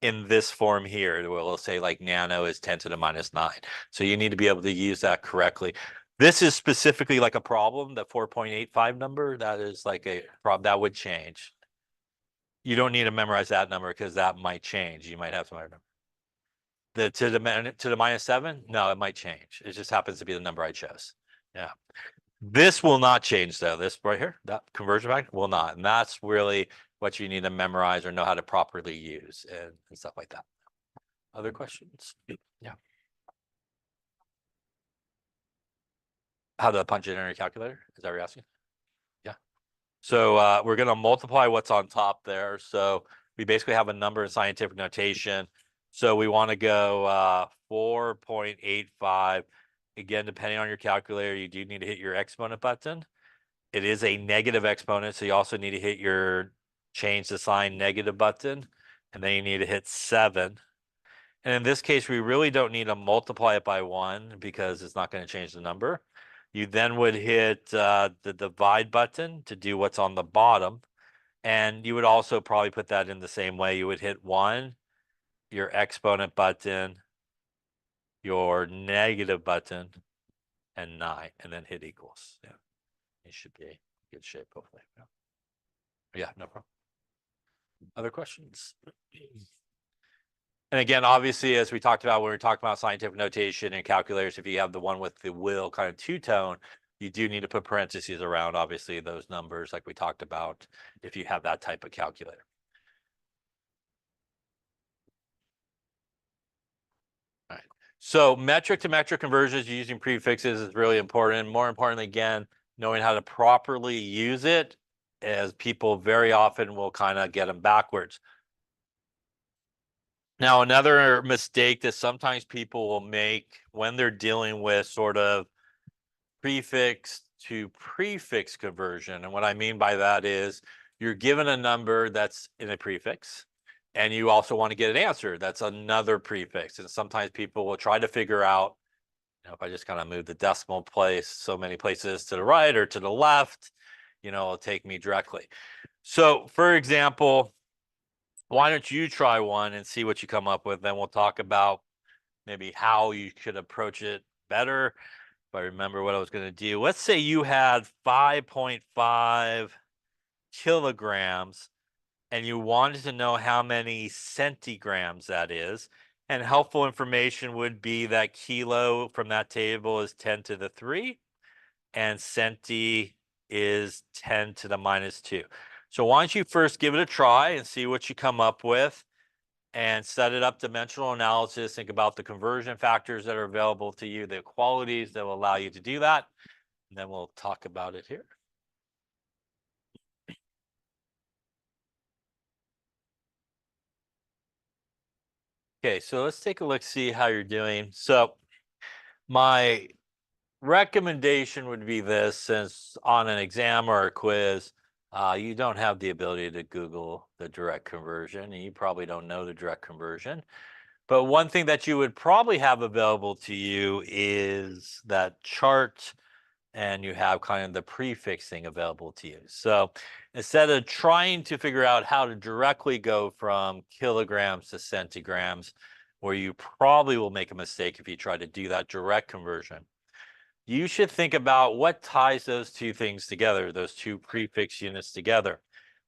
in this form here, where it'll say like nano is 10 to the minus 9. So you need to be able to use that correctly. This is specifically like a problem, the 4.85 number. That is like a problem that would change. You don't need to memorize that number because that might change. You might have some other number. To the minus 7? No, it might change. It just happens to be the number I chose. Yeah. This will not change though. This right here, that conversion factor will not. And that's really what you need to memorize or know how to properly use and stuff like that. Other questions? Yeah. How to punch it in your calculator? Is that what you're asking? Yeah. So we're going to multiply what's on top there. So we basically have a number in scientific notation. So we want to go 4.85. Again, depending on your calculator, you do need to hit your exponent button. It is a negative exponent, so you also need to hit your change the sign negative button, and then you need to hit 7. And in this case, we really don't need to multiply it by 1 because it's not going to change the number. You then would hit the divide button to do what's on the bottom. And you would also probably put that in the same way. You would hit 1, your exponent button, your negative button, and 9, and then hit equals. Yeah. You should be in good shape, hopefully. Yeah, no problem. Other questions? And again, obviously, as we talked about when we were talking about scientific notation and calculators, if you have the one with the will kind of two-tone, you do need to put parentheses around, obviously, those numbers like we talked about if you have that type of calculator. All right. So metric to metric conversions using prefixes is really important. More importantly, again, knowing how to properly use it, as people very often will kind of get them backwards. Now, another mistake that sometimes people will make when they're dealing with sort of prefix to prefix conversion, and what I mean by that is you're given a number that's in a prefix, and you also want to get an answer that's another prefix. And sometimes people will try to figure out, if I just kind of move the decimal place so many places to the right or to the left, it'll take me directly. So, for example, why don't you try one and see what you come up with? Then we'll talk about maybe how you could approach it better. If I remember what I was going to do, let's say you had 5.5 kilograms and you wanted to know how many centigrams that is. And helpful information would be that kilo from that table is 10 to the 3 and centi is 10 to the minus 2. So why don't you first give it a try and see what you come up with and set it up dimensional analysis. Think about the conversion factors that are available to you, the equalities that will allow you to do that. And then we'll talk about it here. Okay, so let's take a look, see how you're doing. So my recommendation would be this, since on an exam or a quiz, you don't have the ability to Google the direct conversion, and you probably don't know the direct conversion. But one thing that you would probably have available to you is that chart, and you have kind of the prefixing available to you. So instead of trying to figure out how to directly go from kilograms to centigrams, where you probably will make a mistake if you try to do that direct conversion, you should think about what ties those two things together, those two prefix units together.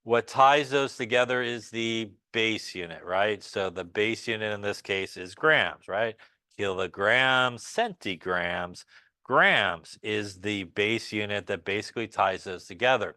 What ties those together is the base unit, right? So the base unit in this case is grams, right? Kilograms, centigrams, grams is the base unit that basically ties those together.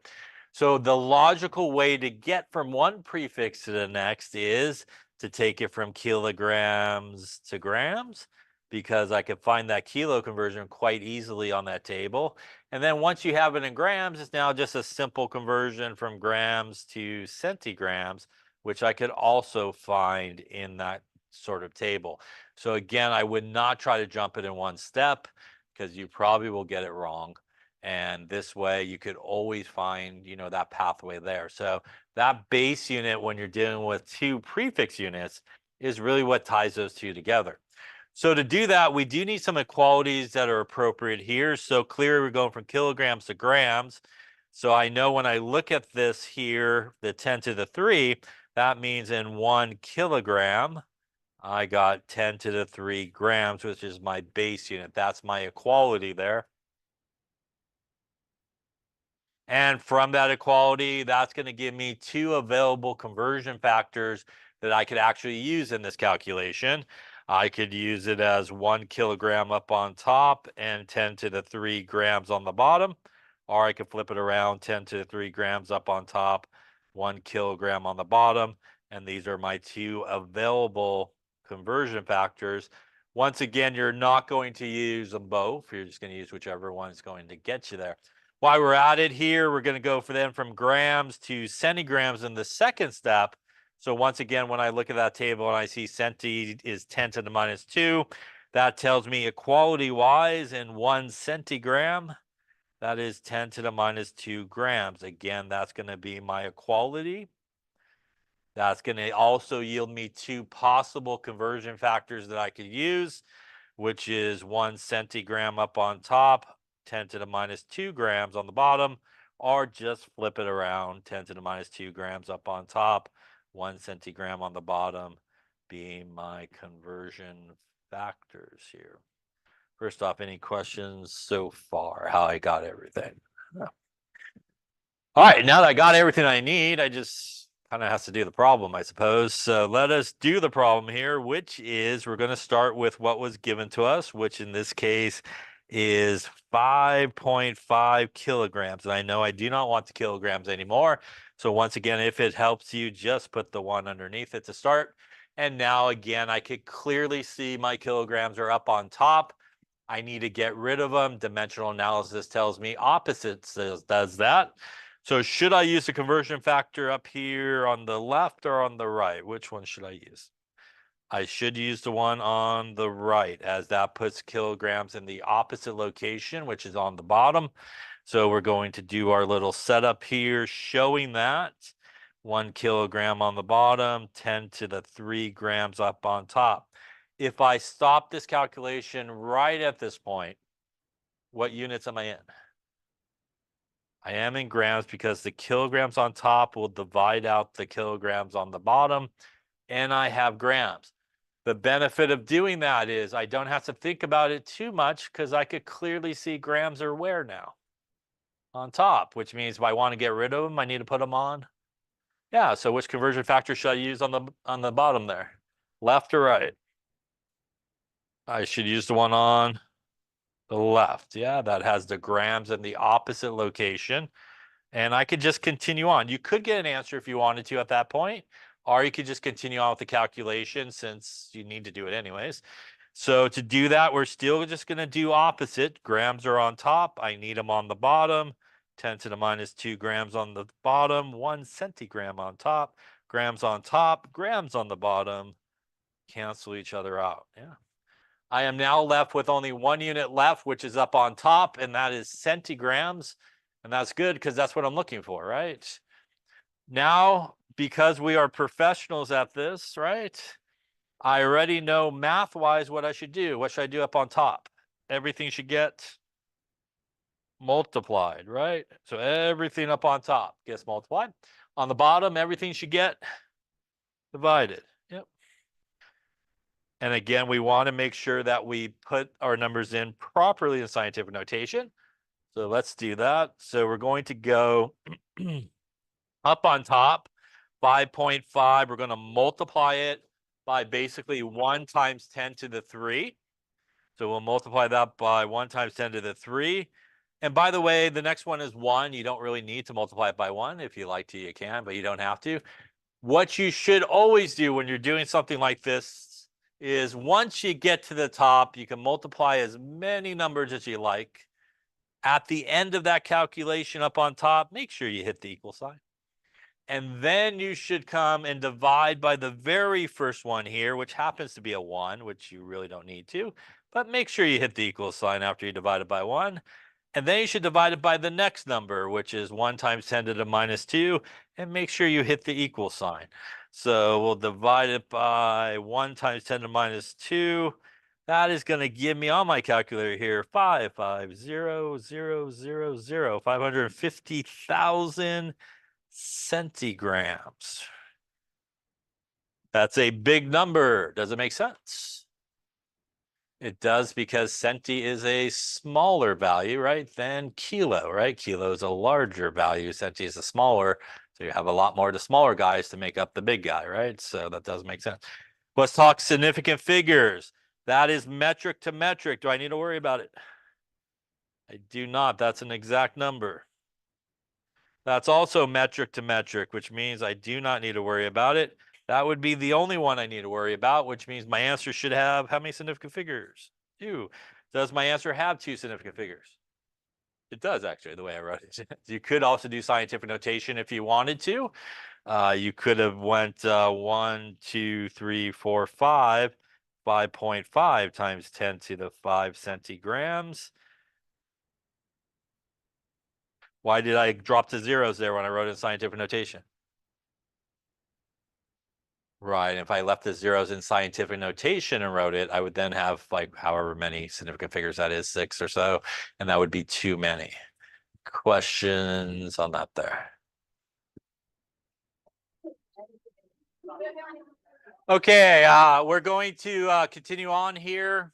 So the logical way to get from one prefix to the next is to take it from kilograms to grams, because I could find that kilo conversion quite easily on that table. And then once you have it in grams, it's now just a simple conversion from grams to centigrams, which I could also find in that sort of table. So again, I would not try to jump it in one step because you probably will get it wrong. And this way you could always find, that pathway there. So that base unit, when you're dealing with two prefix units, is really what ties those two together. So to do that, we do need some equalities that are appropriate here. So clearly we're going from kilograms to grams. So I know when I look at this here, the 10 to the 3, that means in 1 kilogram, I got 10 to the 3 grams, which is my base unit. That's my equality there. And from that equality, that's going to give me two available conversion factors that I could actually use in this calculation. I could use it as 1 kilogram up on top and 10 to the 3 grams on the bottom. Or I could flip it around, 10 to the 3 grams up on top, 1 kilogram on the bottom. And these are my two available conversion factors. Once again, you're not going to use them both. You're just going to use whichever one is going to get you there. While we're at it here, we're going to go for them from grams to centigrams in the second step. So once again, when I look at that table and I see centi is 10 to the minus 2, that tells me equality-wise in 1 centigram, that is 10 to the minus 2 grams. Again, that's going to be my equality. That's going to also yield me two possible conversion factors that I could use, which is 1 centigram up on top, 10 to the minus 2 grams on the bottom, or just flip it around, 10 to the minus 2 grams up on top, 1 centigram on the bottom being my conversion factors here. First off, any questions so far, how I got everything? No. All right, now that I got everything I need, I just kind of has to do the problem, I suppose. So let us do the problem here, which is we're going to start with what was given to us, which in this case is 5.5 kilograms. And I know I do not want the kilograms anymore. So once again, if it helps you, just put the 1 underneath it to start. And now again, I could clearly see my kilograms are up on top. I need to get rid of them. Dimensional analysis tells me opposite does that. So should I use the conversion factor up here on the left or on the right? Which one should I use? I should use the one on the right, as that puts kilograms in the opposite location, which is on the bottom. So we're going to do our little setup here showing that 1 kilogram on the bottom, 10 to the 3 grams up on top. If I stop this calculation right at this point, what units am I in? I am in grams because the kilograms on top will divide out the kilograms on the bottom, and I have grams. The benefit of doing that is I don't have to think about it too much because I could clearly see grams are where now? On top, which means if I want to get rid of them, I need to put them on. Yeah, so which conversion factor should I use on the bottom there? Left or right? I should use the one on the left. Yeah, that has the grams in the opposite location. And I could just continue on. You could get an answer if you wanted to at that point, or you could just continue on with the calculation since you need to do it anyways. So to do that, we're still just going to do opposite. Grams are on top. I need them on the bottom. 10 to the minus 2 grams on the bottom. 1 centigram on top. Grams on top. Grams on the bottom. Cancel each other out. Yeah. I am now left with only 1 unit left, which is up on top, and that is centigrams. And that's good because that's what I'm looking for, right? Now, because we are professionals at this, right? I already know math-wise what I should do. What should I do up on top? Everything should get multiplied, right? So everything up on top gets multiplied. On the bottom, everything should get divided. Yep. And again, we want to make sure that we put our numbers in properly in scientific notation. So let's do that. So we're going to go up on top, 5.5. We're going to multiply it by basically 1 times 10 to the 3. So we'll multiply that by 1 times 10 to the 3. And by the way, the next one is 1. You don't really need to multiply it by 1. If you like to, you can, but you don't have to. What you should always do when you're doing something like this is once you get to the top, you can multiply as many numbers as you like. At the end of that calculation up on top, make sure you hit the equal sign. And then you should come and divide by the very first one here, which happens to be a 1, which you really don't need to. But make sure you hit the equal sign after you divide it by 1. And then you should divide it by the next number, which is 1 times 10 to the minus 2. And make sure you hit the equal sign. So we'll divide it by 1 times 10 to the minus 2. That is going to give me on my calculator here 550,000 centigrams. That's a big number. Does it make sense? It does, because centi is a smaller value, right, than kilo, right? Kilo is a larger value. Centi is a smaller. So you have a lot more of the smaller guys to make up the big guy, right? So that does make sense. Let's talk significant figures. That is metric to metric. Do I need to worry about it? I do not. That's an exact number. That's also metric to metric, which means I do not need to worry about it. That would be the only one I need to worry about, which means my answer should have how many significant figures? 2. Does my answer have 2 significant figures? It does, actually, the way I wrote it. You could also do scientific notation if you wanted to. You could have went 1, 2, 3, 4, 5, 5.5 times 10 to the 5 centigrams. Why did I drop the zeros there when I wrote in scientific notation? Right. If I left the zeros in scientific notation and wrote it, I would then have like however many significant figures that is, 6 or so, and that would be too many. Questions on that there? Okay, we're going to continue on here.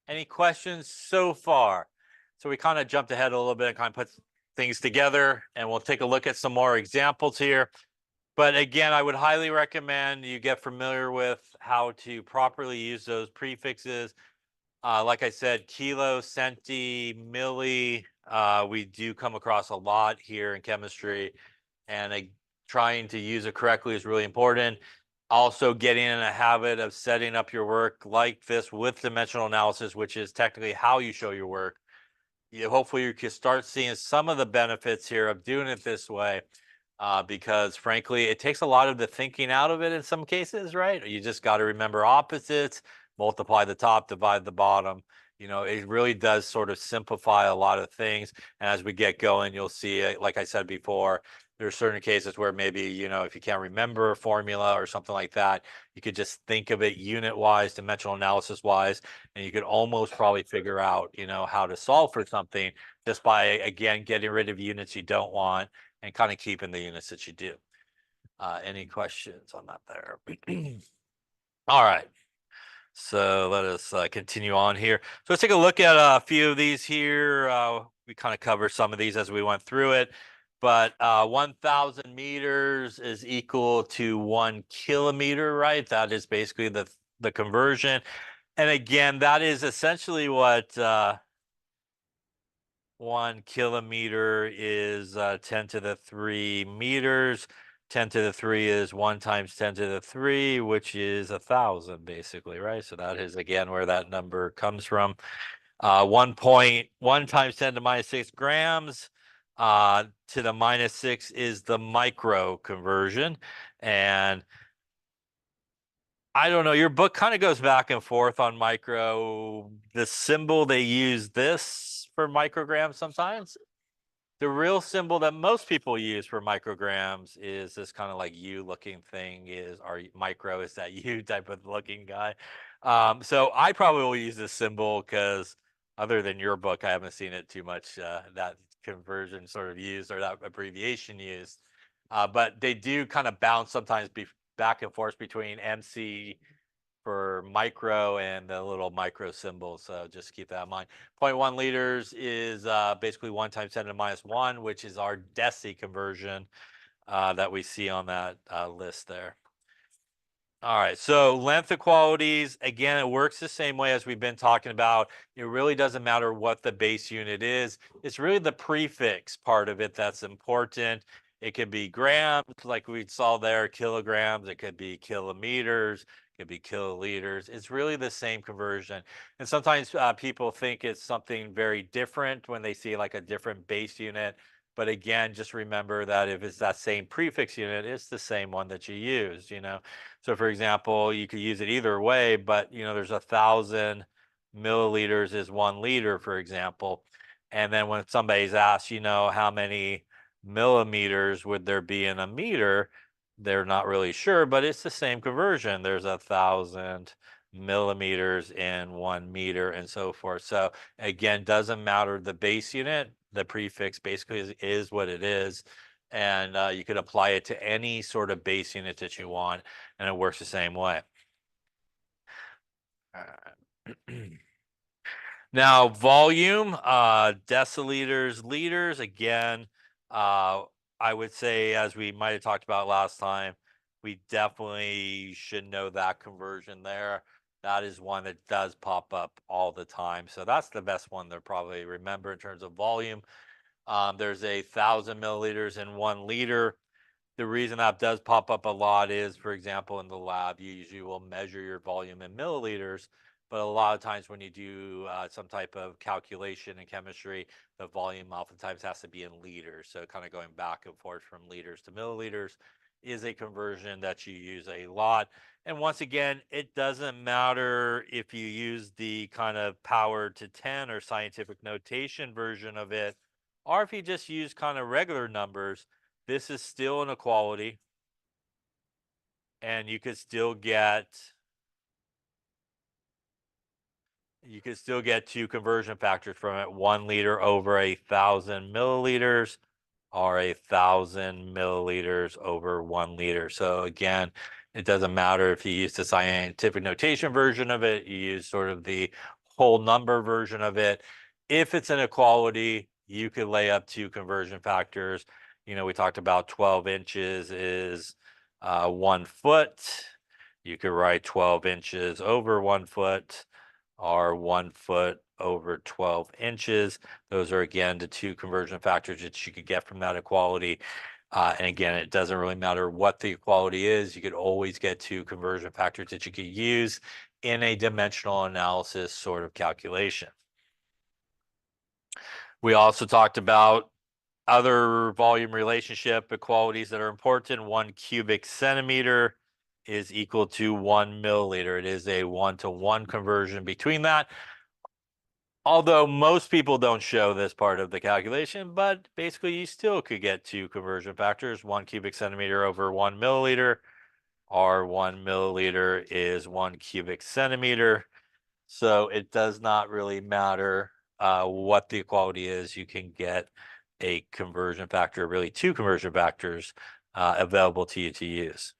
Any questions so far? So we kind of jumped ahead a little bit and kind of put things together, and we'll take a look at some more examples here. But again, I would highly recommend you get familiar with how to properly use those prefixes. Like I said, kilo, centi, milli, we do come across a lot here in chemistry, and trying to use it correctly is really important. Also, getting in a habit of setting up your work like this with dimensional analysis, which is technically how you show your work. Hopefully you can start seeing some of the benefits here of doing it this way. Because frankly, it takes a lot of the thinking out of it in some cases, right? You just got to remember opposites, multiply the top, divide the bottom. It really does sort of simplify a lot of things. And as we get going, you'll see, like I said before, there are certain cases where maybe, if you can't remember a formula or something like that, you could just think of it unit-wise, dimensional analysis-wise, and you could almost probably figure out, how to solve for something just by, again, getting rid of units you don't want and kind of keeping the units that you do. Any questions on that there? All right. So let us continue on here. So let's take a look at a few of these here. We kind of covered some of these as we went through it. But 1,000 meters is equal to 1 kilometer, right? That is basically the conversion. And again, that is essentially what 1 kilometer is 10 to the 3 meters. 10 to the 3 is 1 times 10 to the 3, which is 1,000 basically, right? So that is again where that number comes from. 1.1 times 10 to minus 6 grams to the minus 6 is the micro conversion. And I don't know, your book kind of goes back and forth on micro. The symbol they use this for micrograms sometimes. The real symbol that most people use for micrograms is this kind of like U looking thing. Our micro is that U type of looking guy. So I probably will use this symbol because other than your book, I haven't seen it too much, that conversion sort of used or that abbreviation used. But they do kind of bounce sometimes back and forth between MC for micro and the little micro symbol. So just keep that in mind. 0.1 liters is basically 1 times 10 to the minus 1, which is our deci conversion that we see on that list there. All right, so length equalities, again, it works the same way as we've been talking about. It really doesn't matter what the base unit is. It's really the prefix part of it that's important. It could be grams, like we saw there, kilograms. It could be kilometers. It could be kiloliters. It's really the same conversion. And sometimes people think it's something very different when they see like a different base unit. But again, just remember that if it's that same prefix unit, it's the same one that you use, you know. So for example, you could use it either way, but you know, there's 1,000 milliliters is 1 liter, for example. And then when somebody's asked, you know, how many millimeters would there be in a meter, they're not really sure, but it's the same conversion. There's 1,000 millimeters in 1 meter and so forth. So again, doesn't matter the base unit, the prefix basically is what it is. And you could apply it to any sort of base unit that you want, and it works the same way. Now, volume, deciliters, liters, again, I would say, as we might have talked about last time, we definitely should know that conversion there. That is one that does pop up all the time. So that's the best one to probably remember in terms of volume. There's 1,000 milliliters in 1 liter. The reason that does pop up a lot is, for example, in the lab, you usually will measure your volume in milliliters, but a lot of times when you do some type of calculation in chemistry, the volume oftentimes has to be in liters. So kind of going back and forth from liters to milliliters is a conversion that you use a lot. And once again, it doesn't matter if you use the kind of power to 10 or scientific notation version of it, or if you just use kind of regular numbers. This is still an equality, and you could still get two conversion factors from it. 1 liter over 1,000 milliliters, or 1,000 milliliters over 1 liter. So again, it doesn't matter if you use the scientific notation version of it, you use sort of the whole number version of it. If it's an equality, you could lay up two conversion factors. You know, we talked about 12 inches is 1 foot. You could write 12 inches over 1 foot, or 1 foot over 12 inches. Those are, again, the two conversion factors that you could get from that equality. And again, it doesn't really matter what the equality is. You could always get two conversion factors that you could use in a dimensional analysis sort of calculation. We also talked about other volume relationship equalities that are important. 1 cubic centimeter is equal to 1 milliliter. It is a 1-to-1 conversion between that. Although most people don't show this part of the calculation, but basically you still could get two conversion factors. 1 cubic centimeter over 1 milliliter, or 1 milliliter is 1 cubic centimeter. So it does not really matter what the equality is. You can get a conversion factor, really two conversion factors available to you to use.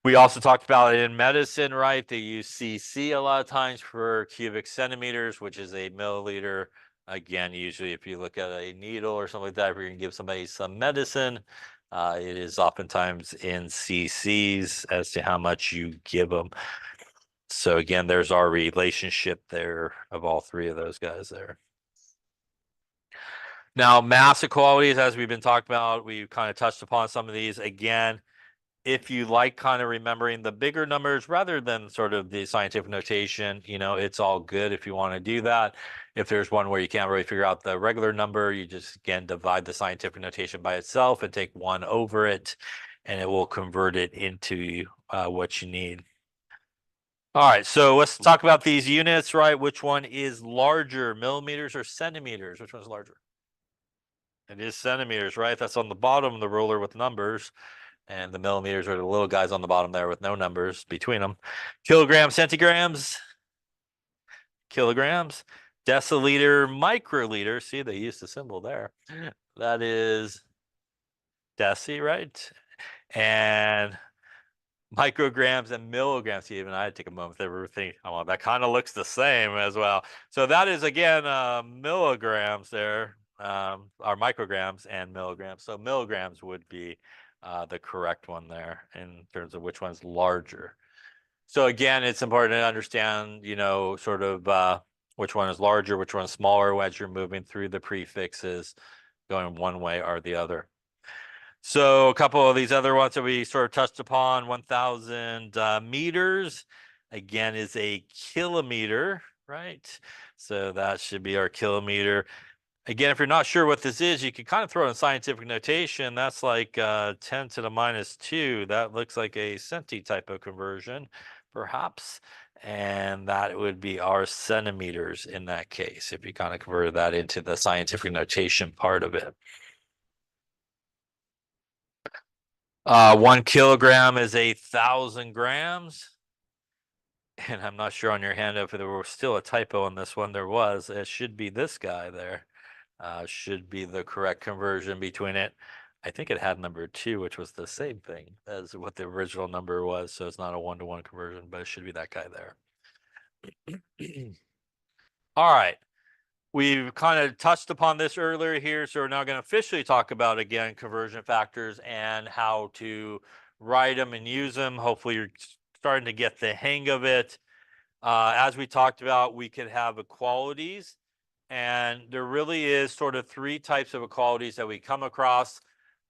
We also talked about it in medicine, right? They use cc a lot of times for cubic centimeters, which is a milliliter. Again, usually if you look at a needle or something like that, if you're going to give somebody some medicine, it is oftentimes in cc's as to how much you give them. So again, there's our relationship there of all three of those guys there. Now, mass equalities, as we've been talking about, we've kind of touched upon some of these. Again, if you like kind of remembering the bigger numbers rather than sort of the scientific notation, you know, it's all good if you want to do that. If there's one where you can't really figure out the regular number, you just, again, divide the scientific notation by itself and take 1 over it, and it will convert it into what you need. All right, so let's talk about these units, right? Which one is larger, millimeters or centimeters? Which one's larger? It is centimeters, right? That's on the bottom of the ruler with numbers. And the millimeters are the little guys on the bottom there with no numbers between them. Kilograms, centigrams, kilograms, deciliter, microliter. See, they used the symbol there. That is deci, right? And micrograms and milligrams. Even I had to take a moment to think, oh, that kind of looks the same as well. So that is, again, milligrams there, are micrograms and milligrams. So milligrams would be the correct one there in terms of which one's larger. So again, it's important to understand, you know, sort of which one is larger, which one is smaller as you're moving through the prefixes, going one way or the other. So a couple of these other ones that we sort of touched upon, 1,000 meters, again, is a kilometer, right? So that should be our kilometer. Again, if you're not sure what this is, you can kind of throw in scientific notation. That's like 10 to the minus 2. That looks like a centi type of conversion, perhaps. And that would be our centimeters in that case, if you kind of convert that into the scientific notation part of it. 1 kilogram is 1,000 grams. And I'm not sure on your hand if there was still a typo on this one. There was. It should be this guy there. Should be the correct conversion between it. I think it had number 2, which was the same thing as what the original number was. So it's not a 1-to-1 conversion, but it should be that guy there. All right. We've kind of touched upon this earlier here, so we're now going to officially talk about, again, conversion factors and how to write them and use them. Hopefully you're starting to get the hang of it. As we talked about, we could have equalities, and there really is sort of 3 types of equalities that we come across,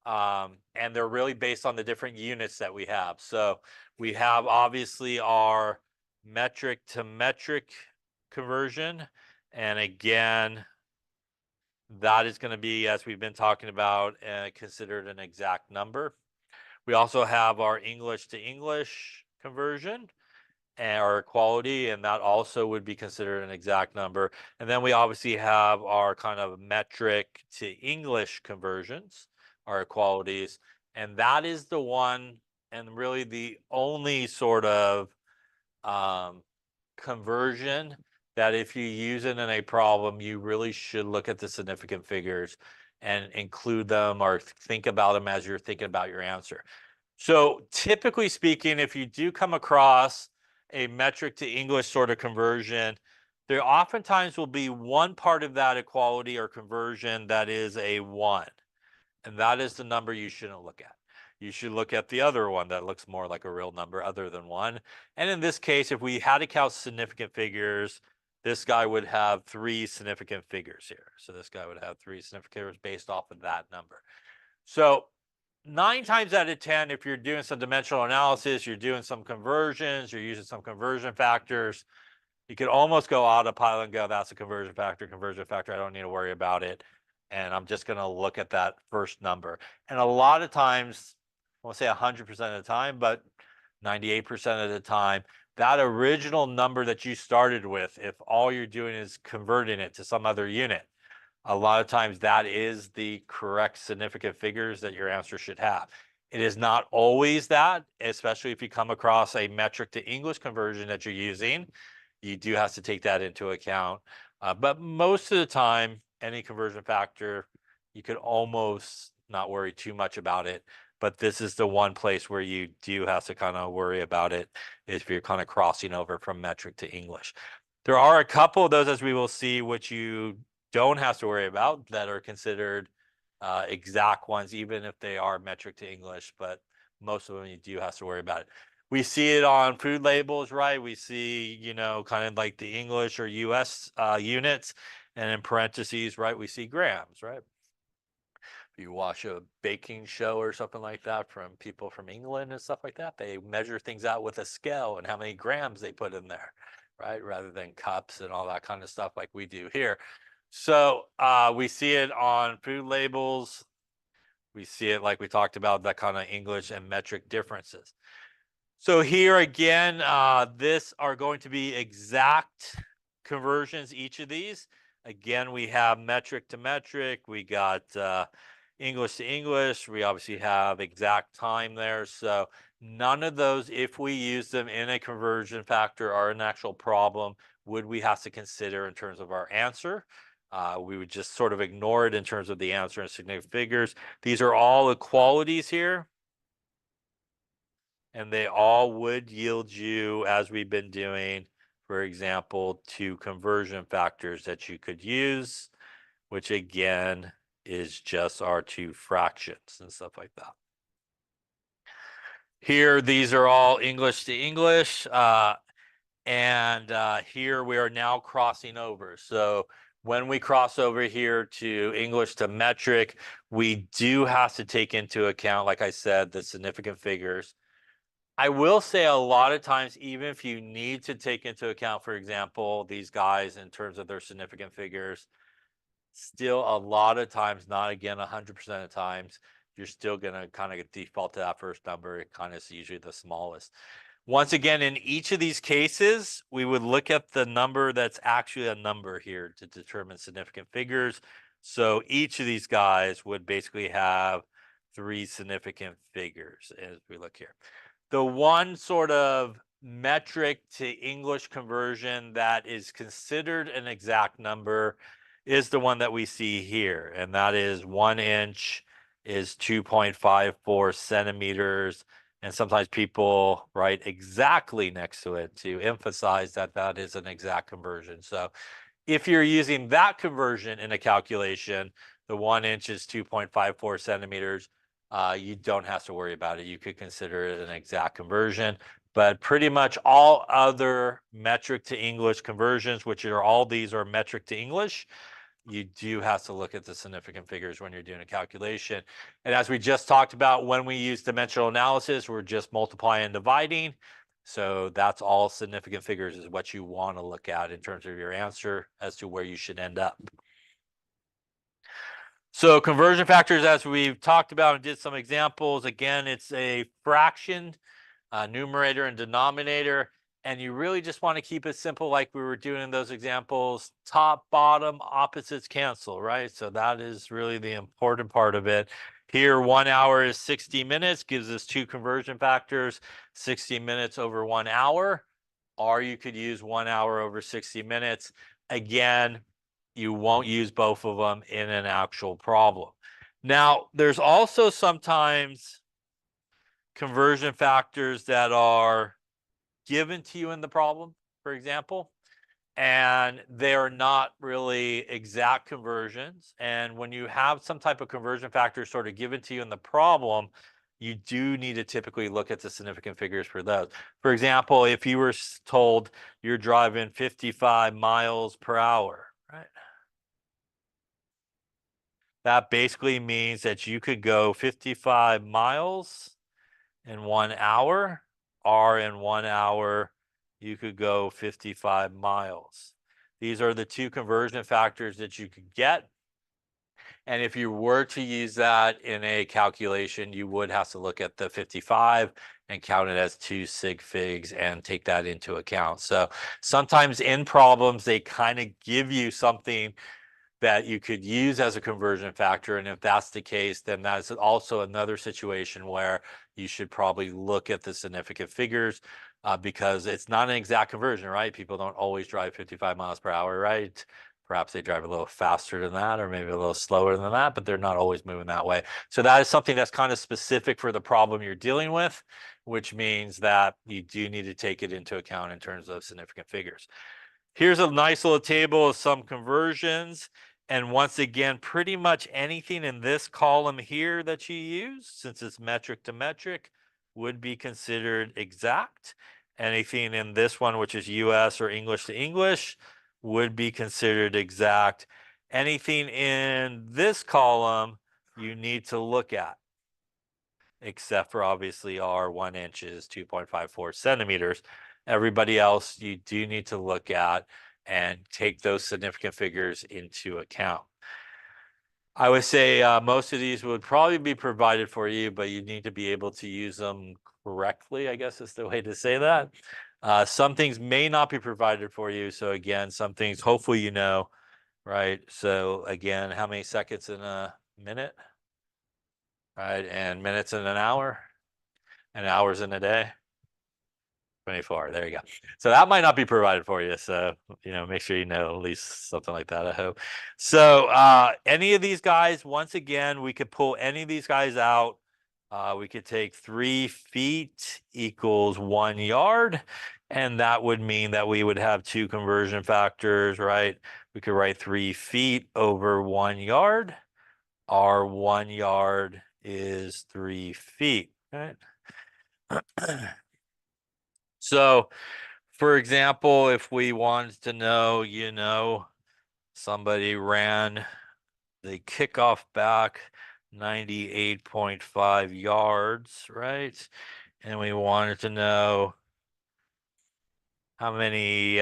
and they're really based on the different units that we have. So we have obviously our metric to metric conversion, and again, that is going to be, as we've been talking about, considered an exact number. We also have our English to English conversion and our equality, and that also would be considered an exact number. And then we obviously have our kind of metric to English conversions, our equalities, and that is the one and really the only sort of conversion that if you use it in a problem, you really should look at the significant figures and include them or think about them as you're thinking about your answer. So typically speaking, if you do come across a metric to English sort of conversion, there oftentimes will be one part of that equality or conversion that is a 1. And that is the number you shouldn't look at. You should look at the other one that looks more like a real number other than 1. And in this case, if we had to count significant figures, this guy would have 3 significant figures here. So this guy would have 3 significant figures based off of that number. So 9 times out of 10, if you're doing some dimensional analysis, you're doing some conversions, you're using some conversion factors, you could almost go autopilot and go, that's a conversion factor, I don't need to worry about it. And I'm just going to look at that first number. And a lot of times, I won't say 100% of the time, but 98% of the time, that original number that you started with, if all you're doing is converting it to some other unit, a lot of times that is the correct significant figures that your answer should have. It is not always that, especially if you come across a metric to English conversion that you're using. You do have to take that into account. But most of the time, any conversion factor, you could almost not worry too much about it. But this is the one place where you do have to kind of worry about it if you're kind of crossing over from metric to English. There are a couple of those, as we will see, which you don't have to worry about that are considered exact ones, even if they are metric to English, but most of them you do have to worry about it. We see it on food labels, right? We see, you know, kind of like the English or US units, and in parentheses, right, we see grams, right? If you watch a baking show or something like that from people from England and stuff like that, they measure things out with a scale and how many grams they put in there, right? Rather than cups and all that kind of stuff like we do here. So we see it on food labels. We see it like we talked about, that kind of English and metric differences. So here again, this are going to be exact conversions, each of these. Again, we have metric to metric. We got English to English. We obviously have exact time there. So none of those, if we use them in a conversion factor, are an actual problem. Would we have to consider in terms of our answer? We would just sort of ignore it in terms of the answer and significant figures. These are all equalities here. And they all would yield you, as we've been doing, for example, 2 conversion factors that you could use, which again is just our 2 fractions and stuff like that. Here, these are all English to English. And here we are now crossing over. So when we cross over here to English to metric, we do have to take into account, like I said, the significant figures. I will say a lot of times, even if you need to take into account, for example, these guys in terms of their significant figures, still a lot of times, not again 100% of times, you're still going to kind of default to that first number. It kind of is usually the smallest. Once again, in each of these cases, we would look at the number that's actually a number here to determine significant figures. So each of these guys would basically have 3 significant figures as we look here. The one sort of metric to English conversion that is considered an exact number is the one that we see here, and that is 1 inch is 2.54 centimeters. And sometimes people write exactly next to it to emphasize that that is an exact conversion. So if you're using that conversion in a calculation, the 1 inch is 2.54 centimeters. You don't have to worry about it. You could consider it an exact conversion. But pretty much all other metric to English conversions, which are all these are metric to English, you do have to look at the significant figures when you're doing a calculation. And as we just talked about, when we use dimensional analysis, we're just multiplying and dividing. So that's all significant figures is what you want to look at in terms of your answer as to where you should end up. So conversion factors, as we've talked about and did some examples, again, it's a fraction, numerator and denominator. And you really just want to keep it simple like we were doing in those examples. Top, bottom, opposites cancel, right? So that is really the important part of it. Here, 1 hour is 60 minutes, gives us 2 conversion factors, 60 minutes over 1 hour, or you could use 1 hour over 60 minutes. Again, you won't use both of them in an actual problem. Now, there's also sometimes conversion factors that are given to you in the problem, for example, and they're not really exact conversions. And when you have some type of conversion factor sort of given to you in the problem, you do need to typically look at the significant figures for those. For example, if you were told you're driving 55 miles per hour, right? That basically means that you could go 55 miles in 1 hour, or in 1 hour, you could go 55 miles. These are the 2 conversion factors that you could get. And if you were to use that in a calculation, you would have to look at the 55 and count it as 2 sig figs and take that into account. So sometimes in problems, they kind of give you something that you could use as a conversion factor. And if that's the case, then that's also another situation where you should probably look at the significant figures because it's not an exact conversion, right? People don't always drive 55 miles per hour, right? Perhaps they drive a little faster than that or maybe a little slower than that, but they're not always moving that way. So that is something that's kind of specific for the problem you're dealing with, which means that you do need to take it into account in terms of significant figures. Here's a nice little table of some conversions. And once again, pretty much anything in this column here that you use, since it's metric to metric, would be considered exact. Anything in this one, which is US or English to English, would be considered exact. Anything in this column, you need to look at, except for obviously our 1 inch is 2.54 centimeters. Everybody else you do need to look at and take those significant figures into account. I would say most of these would probably be provided for you, but you need to be able to use them correctly, I guess is the way to say that. Some things may not be provided for you. So again, some things hopefully you know, right? So again, how many seconds in a minute? Right, and minutes in an hour, and hours in a day. 24. There you go. So that might not be provided for you. So, make sure you know at least something like that, I hope. So any of these guys, once again, we could pull any of these guys out. We could take 3 feet equals 1 yard. And that would mean that we would have 2 conversion factors, right? We could write 3 feet over 1 yard. Our 1 yard is 3 feet, right? So, for example, if we wanted to know, somebody ran the kickoff back 98.5 yards, right? And we wanted to know how many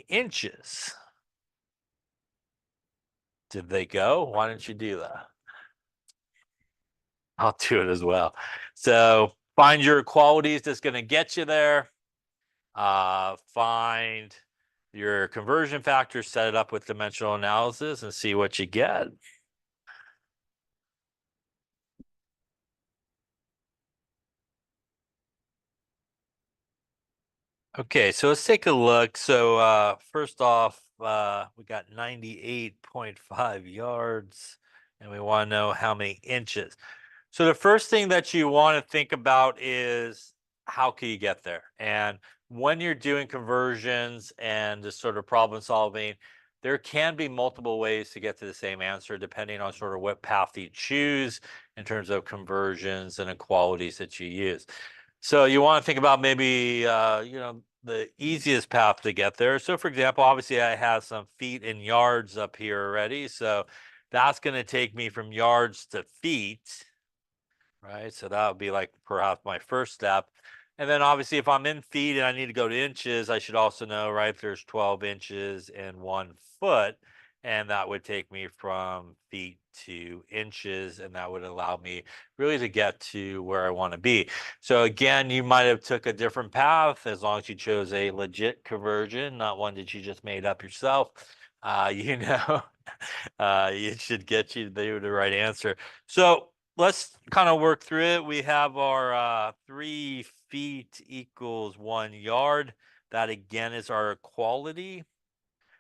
inches did they go? Why don't you do that? I'll do it as well. So find your equalities that's going to get you there. Find your conversion factor, set it up with dimensional analysis, and see what you get. Okay, so let's take a look. So first off, we got 98.5 yards, and we want to know how many inches. So the first thing that you want to think about is how can you get there? And when you're doing conversions and just sort of problem solving, there can be multiple ways to get to the same answer depending on sort of what path you choose in terms of conversions and equalities that you use. So you want to think about maybe the easiest path to get there. So for example, obviously I have some feet and yards up here already. So that's going to take me from yards to feet, right? So that would be like perhaps my first step. And then obviously if I'm in feet and I need to go to inches, I should also know, right, there's 12 inches in 1 foot. And that would take me from feet to inches, and that would allow me really to get to where I want to be. So again, you might have took a different path as long as you chose a legit conversion, not one that you just made up yourself. You know, it should get you to the right answer. So let's kind of work through it. We have our 3 feet equals 1 yard. That again is our equality.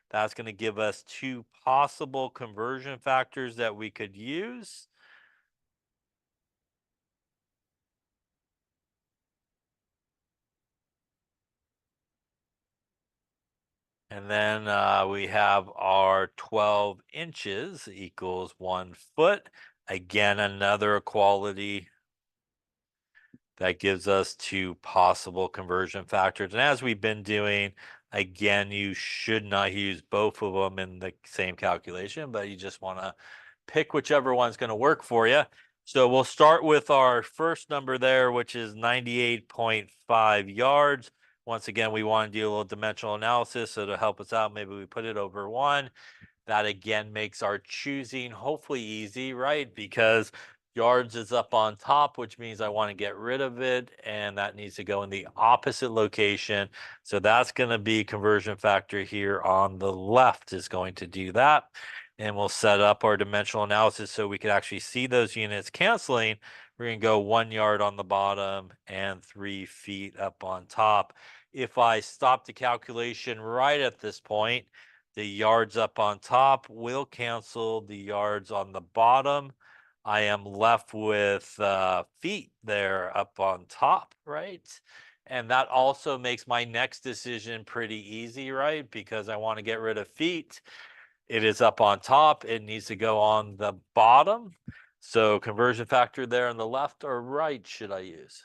That's going to give us 2 possible conversion factors that we could use. And then we have our 12 inches equals 1 foot. Again, another equality that gives us 2 possible conversion factors. And as we've been doing, again, you should not use both of them in the same calculation, but you just want to pick whichever one's going to work for you. So we'll start with our first number there, which is 98.5 yards. Once again, we want to do a little dimensional analysis. So to help us out, maybe we put it over 1. That again makes our choosing hopefully easy, right? Because yards is up on top, which means I want to get rid of it, and that needs to go in the opposite location. So that's going to be conversion factor here on the left is going to do that. And we'll set up our dimensional analysis so we can actually see those units canceling. We're going to go 1 yard on the bottom and 3 feet up on top. If I stop the calculation right at this point, the yards up on top will cancel the yards on the bottom. I am left with feet there up on top, right? And that also makes my next decision pretty easy, right? Because I want to get rid of feet. It is up on top. It needs to go on the bottom. So conversion factor there on the left or right should I use?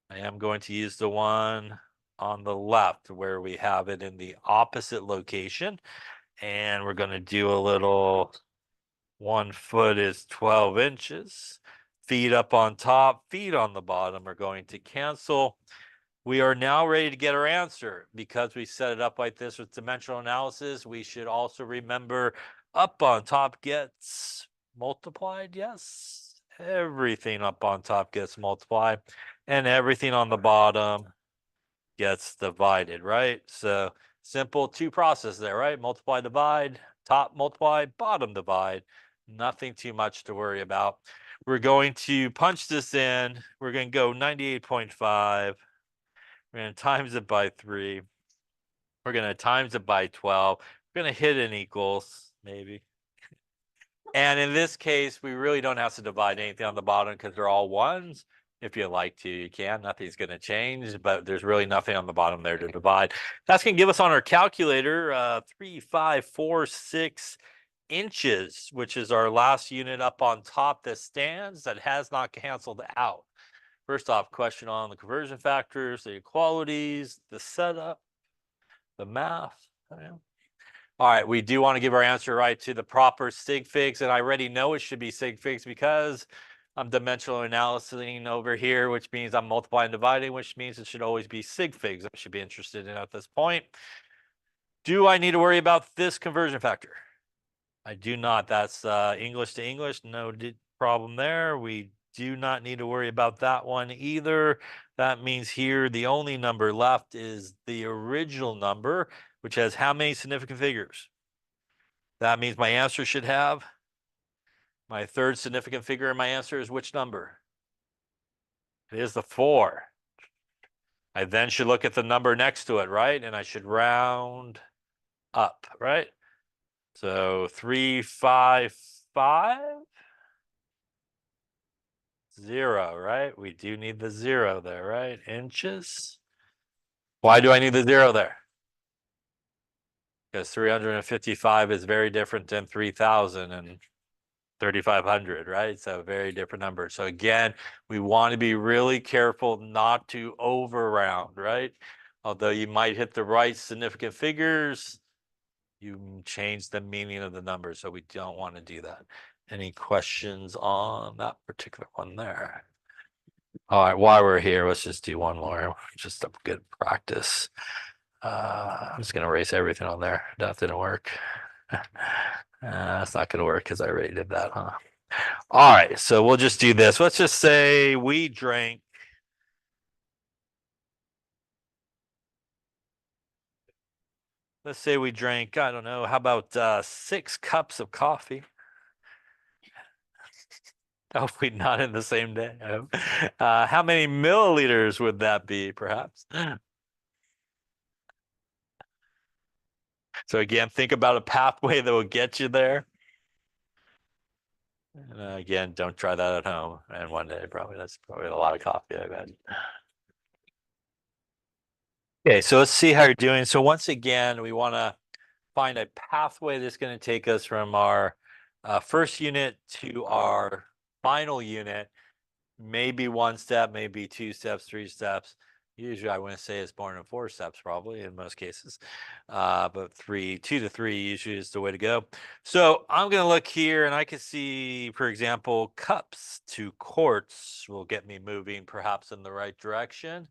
I am going to use the one on the left where we have it in the opposite location. And we're going to do a little 1 foot is 12 inches. Feet up on top, feet on the bottom are going to cancel. We are now ready to get our answer. Because we set it up like this with dimensional analysis, we should also remember up on top gets multiplied. Yes, everything up on top gets multiplied, and everything on the bottom gets divided, right? So simple 2 process there, right? Multiply, divide, top multiply, bottom divide. Nothing too much to worry about. We're going to punch this in. We're going to go 98.5. We're going to times it by 3. We're going to times it by 12. We're going to hit an equals, maybe. And in this case, we really don't have to divide anything on the bottom because they're all ones. If you like to, you can. Nothing's going to change, but there's really nothing on the bottom there to divide. That's going to give us on our calculator 3,546 inches, which is our last unit up on top that stands that has not canceled out. First off, question on the conversion factors, the equalities, the setup, the math. All right, we do want to give our answer right to the proper sig figs, and I already know it should be sig figs because I'm dimensional analyzing over here, which means I'm multiplying and dividing, which means it should always be sig figs I should be interested in at this point. Do I need to worry about this conversion factor? I do not. That's English to English. No problem there. We do not need to worry about that one either. That means here the only number left is the original number, which has how many significant figures? That means my answer should have my third significant figure in my answer is which number? It is the 4. I then should look at the number next to it, right? And I should round up, right? So 355 0, right? We do need the 0 there, right? Inches. Why do I need the 0 there? Because 355 is very different than 3,000 and 3,500, right? So very different numbers. So again, we want to be really careful not to over round, right? Although you might hit the right significant figures, you change the meaning of the numbers. So we don't want to do that. Any questions on that particular one there? All right, while we're here, let's just do one more. Just a good practice. I'm just going to erase everything on there. That didn't work. It's not going to work because I already did that, huh? All right, so we'll just do this. Let's just say we drank. Let's say we drank, I don't know, how about 6 cups of coffee? Hopefully not in the same day. How many milliliters would that be, perhaps? So again, think about a pathway that will get you there. And again, don't try that at home. And one day, that's probably a lot of coffee, I bet. Okay, so let's see how you're doing. So once again, we want to find a pathway that's going to take us from our first unit to our final unit. Maybe 1 step, maybe 2 steps, 3 steps. Usually I wouldn't say it's more than 4 steps, probably in most cases. But 2 to 3 usually is the way to go. So I'm going to look here and I can see, for example, cups to quarts will get me moving perhaps in the right direction.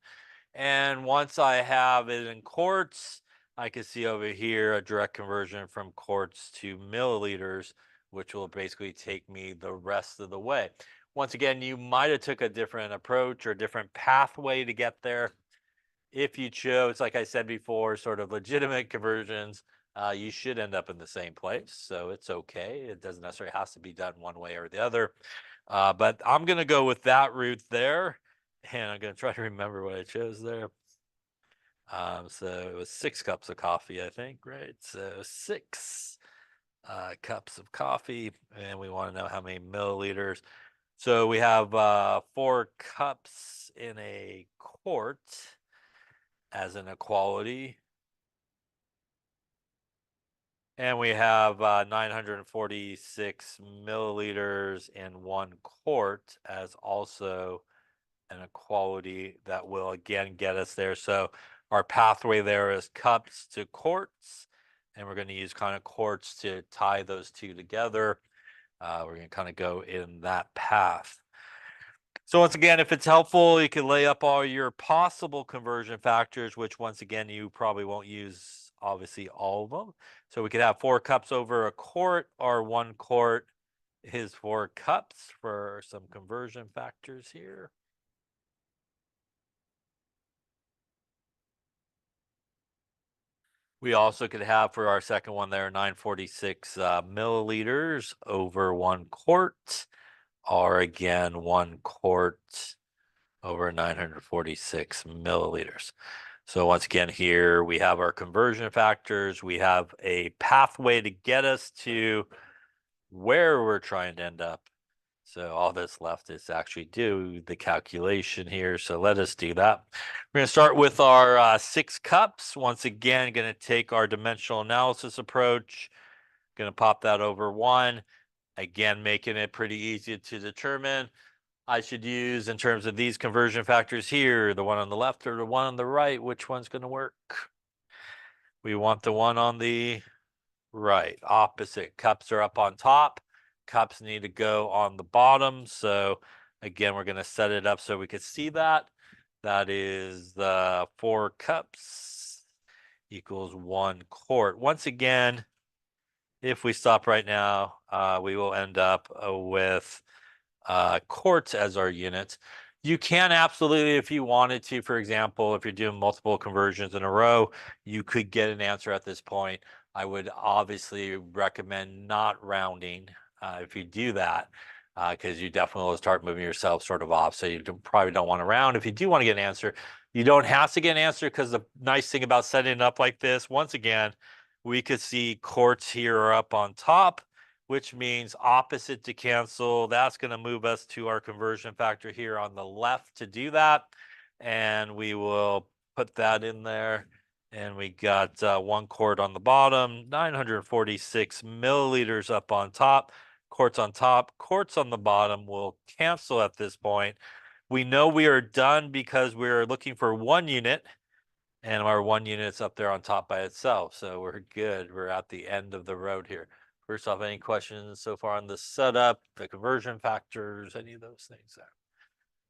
And once I have it in quarts, I can see over here a direct conversion from quarts to milliliters, which will basically take me the rest of the way. Once again, you might have took a different approach or different pathway to get there. If you chose, like I said before, sort of legitimate conversions, you should end up in the same place. So it's okay. It doesn't necessarily have to be done one way or the other. But I'm going to go with that route there. And I'm going to try to remember what I chose there. So it was 6 cups of coffee, I think, right? So 6 cups of coffee. And we want to know how many milliliters. So we have 4 cups in a quart as an equality. And we have 946 milliliters in 1 quart as also an equality that will again get us there. So our pathway there is cups to quarts, and we're going to use kind of quarts to tie those two together. We're going to kind of go in that path. So once again, if it's helpful, you can lay up all your possible conversion factors, which once again, you probably won't use obviously all of them. So we could have 4 cups over a quart, or 1 quart is 4 cups for some conversion factors here. We also could have for our second one there 946 milliliters over 1 quart, or again 1 quart over 946 milliliters. So once again here we have our conversion factors. We have a pathway to get us to where we're trying to end up. So all that's left is actually do the calculation here. So let us do that. We're going to start with our 6 cups. Once again, going to take our dimensional analysis approach. Going to pop that over 1. Again, making it pretty easy to determine. I should use in terms of these conversion factors here, the one on the left or the one on the right, which one's going to work? We want the one on the right, opposite. Cups are up on top. Cups need to go on the bottom. So again, we're going to set it up so we could see that. That is the 4 cups equals 1 quart. Once again, if we stop right now, we will end up with quarts as our units. You can absolutely, if you wanted to, for example, if you're doing multiple conversions in a row, you could get an answer at this point. I would obviously recommend not rounding if you do that, because you definitely will start moving yourself sort of off. So you probably don't want to round. If you do want to get an answer, you don't have to get an answer, because the nice thing about setting it up like this, once again, we could see quarts here are up on top, which means opposite to cancel. That's going to move us to our conversion factor here on the left to do that. And we will put that in there. And we got 1 quart on the bottom, 946 milliliters up on top. Quarts on top, quarts on the bottom will cancel at this point. We know we are done because we're looking for 1 unit. And our 1 unit's up there on top by itself. So we're good. We're at the end of the road here. First off, any questions so far on the setup, the conversion factors, any of those things there?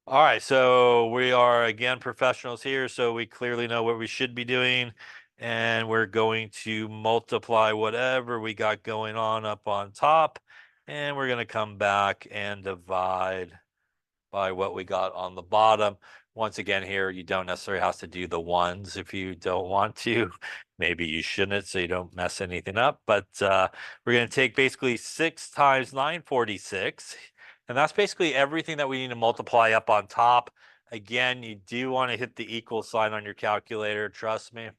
All right, so we are again professionals here, so we clearly know what we should be doing, and we're going to multiply whatever we got going on up on top, and we're going to come back and divide by what we got on the bottom. Once again, here, you don't necessarily have to do the ones if you don't want to. Maybe you shouldn't, so you don't mess anything up. But we're going to take basically 6 times 946. And that's basically everything that we need to multiply up on top. Again, you do want to hit the equal sign on your calculator, trust me.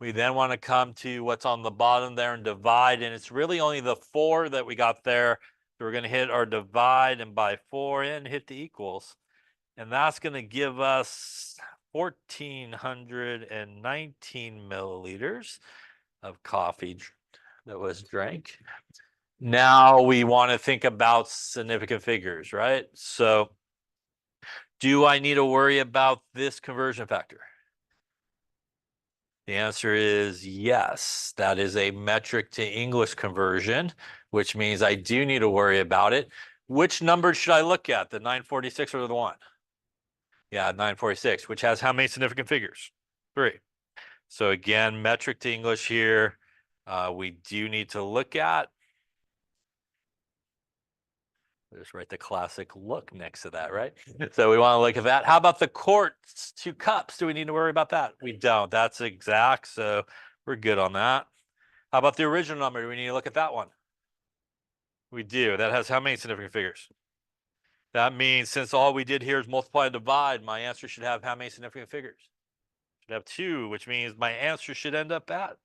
We then want to come to what's on the bottom there and divide. And it's really only the 4 that we got there. So we're going to hit our divide and by 4 and hit the equals. And that's going to give us 1,419 milliliters of coffee that was drank. Now we want to think about significant figures, right? So do I need to worry about this conversion factor? The answer is yes. That is a metric to English conversion, which means I do need to worry about it. Which number should I look at, the 946 or the 1? Yeah, 946, which has how many significant figures? 3. So again, metric to English here, we do need to look at. Just write the classic look next to that, right? So we want to look at that. How about the quarts to cups? Do we need to worry about that? We don't. That's exact, so we're good on that. How about the original number? Do we need to look at that one? We do. That has how many significant figures? That means since all we did here is multiply and divide, my answer should have how many significant figures? Should have 2, which means my answer should end up at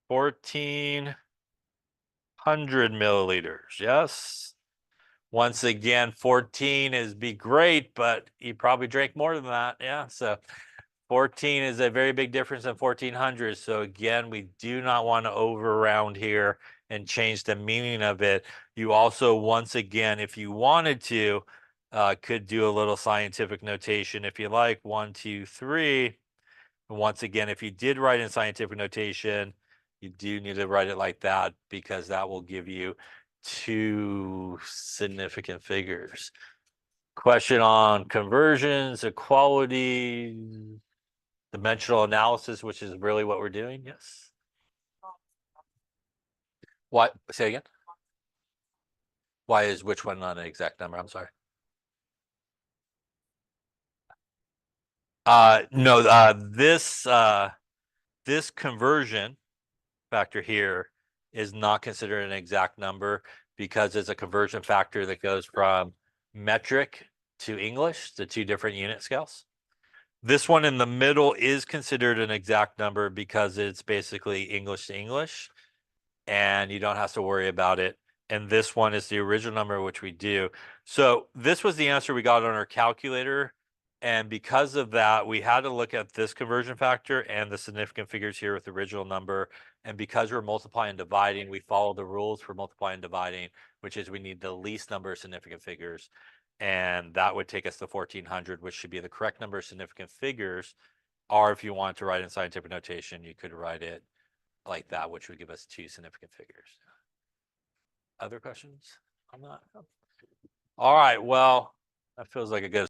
1,400 milliliters. Yes. Once again, 14 is be great, but you probably drank more than that. Yeah. So 14 is a very big difference in 1,400. So again, we do not want to over round here and change the meaning of it. You also, once again, if you wanted to, could do a little scientific notation if you like, 1, 2, 3. And once again, if you did write in scientific notation, you do need to write it like that, because that will give you 2 significant figures. Question on conversions, equalities, dimensional analysis, which is really what we're doing. Yes. What? Say again. Why is which one not an exact number? I'm sorry. No, this conversion factor here is not considered an exact number, because it's a conversion factor that goes from metric to English, the 2 different unit scales. This one in the middle is considered an exact number because it's basically English to English, and you don't have to worry about it. And this one is the original number, which we do. So this was the answer we got on our calculator. And because of that, we had to look at this conversion factor and the significant figures here with the original number. And because we're multiplying and dividing, we follow the rules for multiplying and dividing, which is we need the least number of significant figures. And that would take us to 1400, which should be the correct number of significant figures. Or if you want to write in scientific notation, you could write it like that, which would give us 2 significant figures. Other questions on that? All right, well, that feels like a good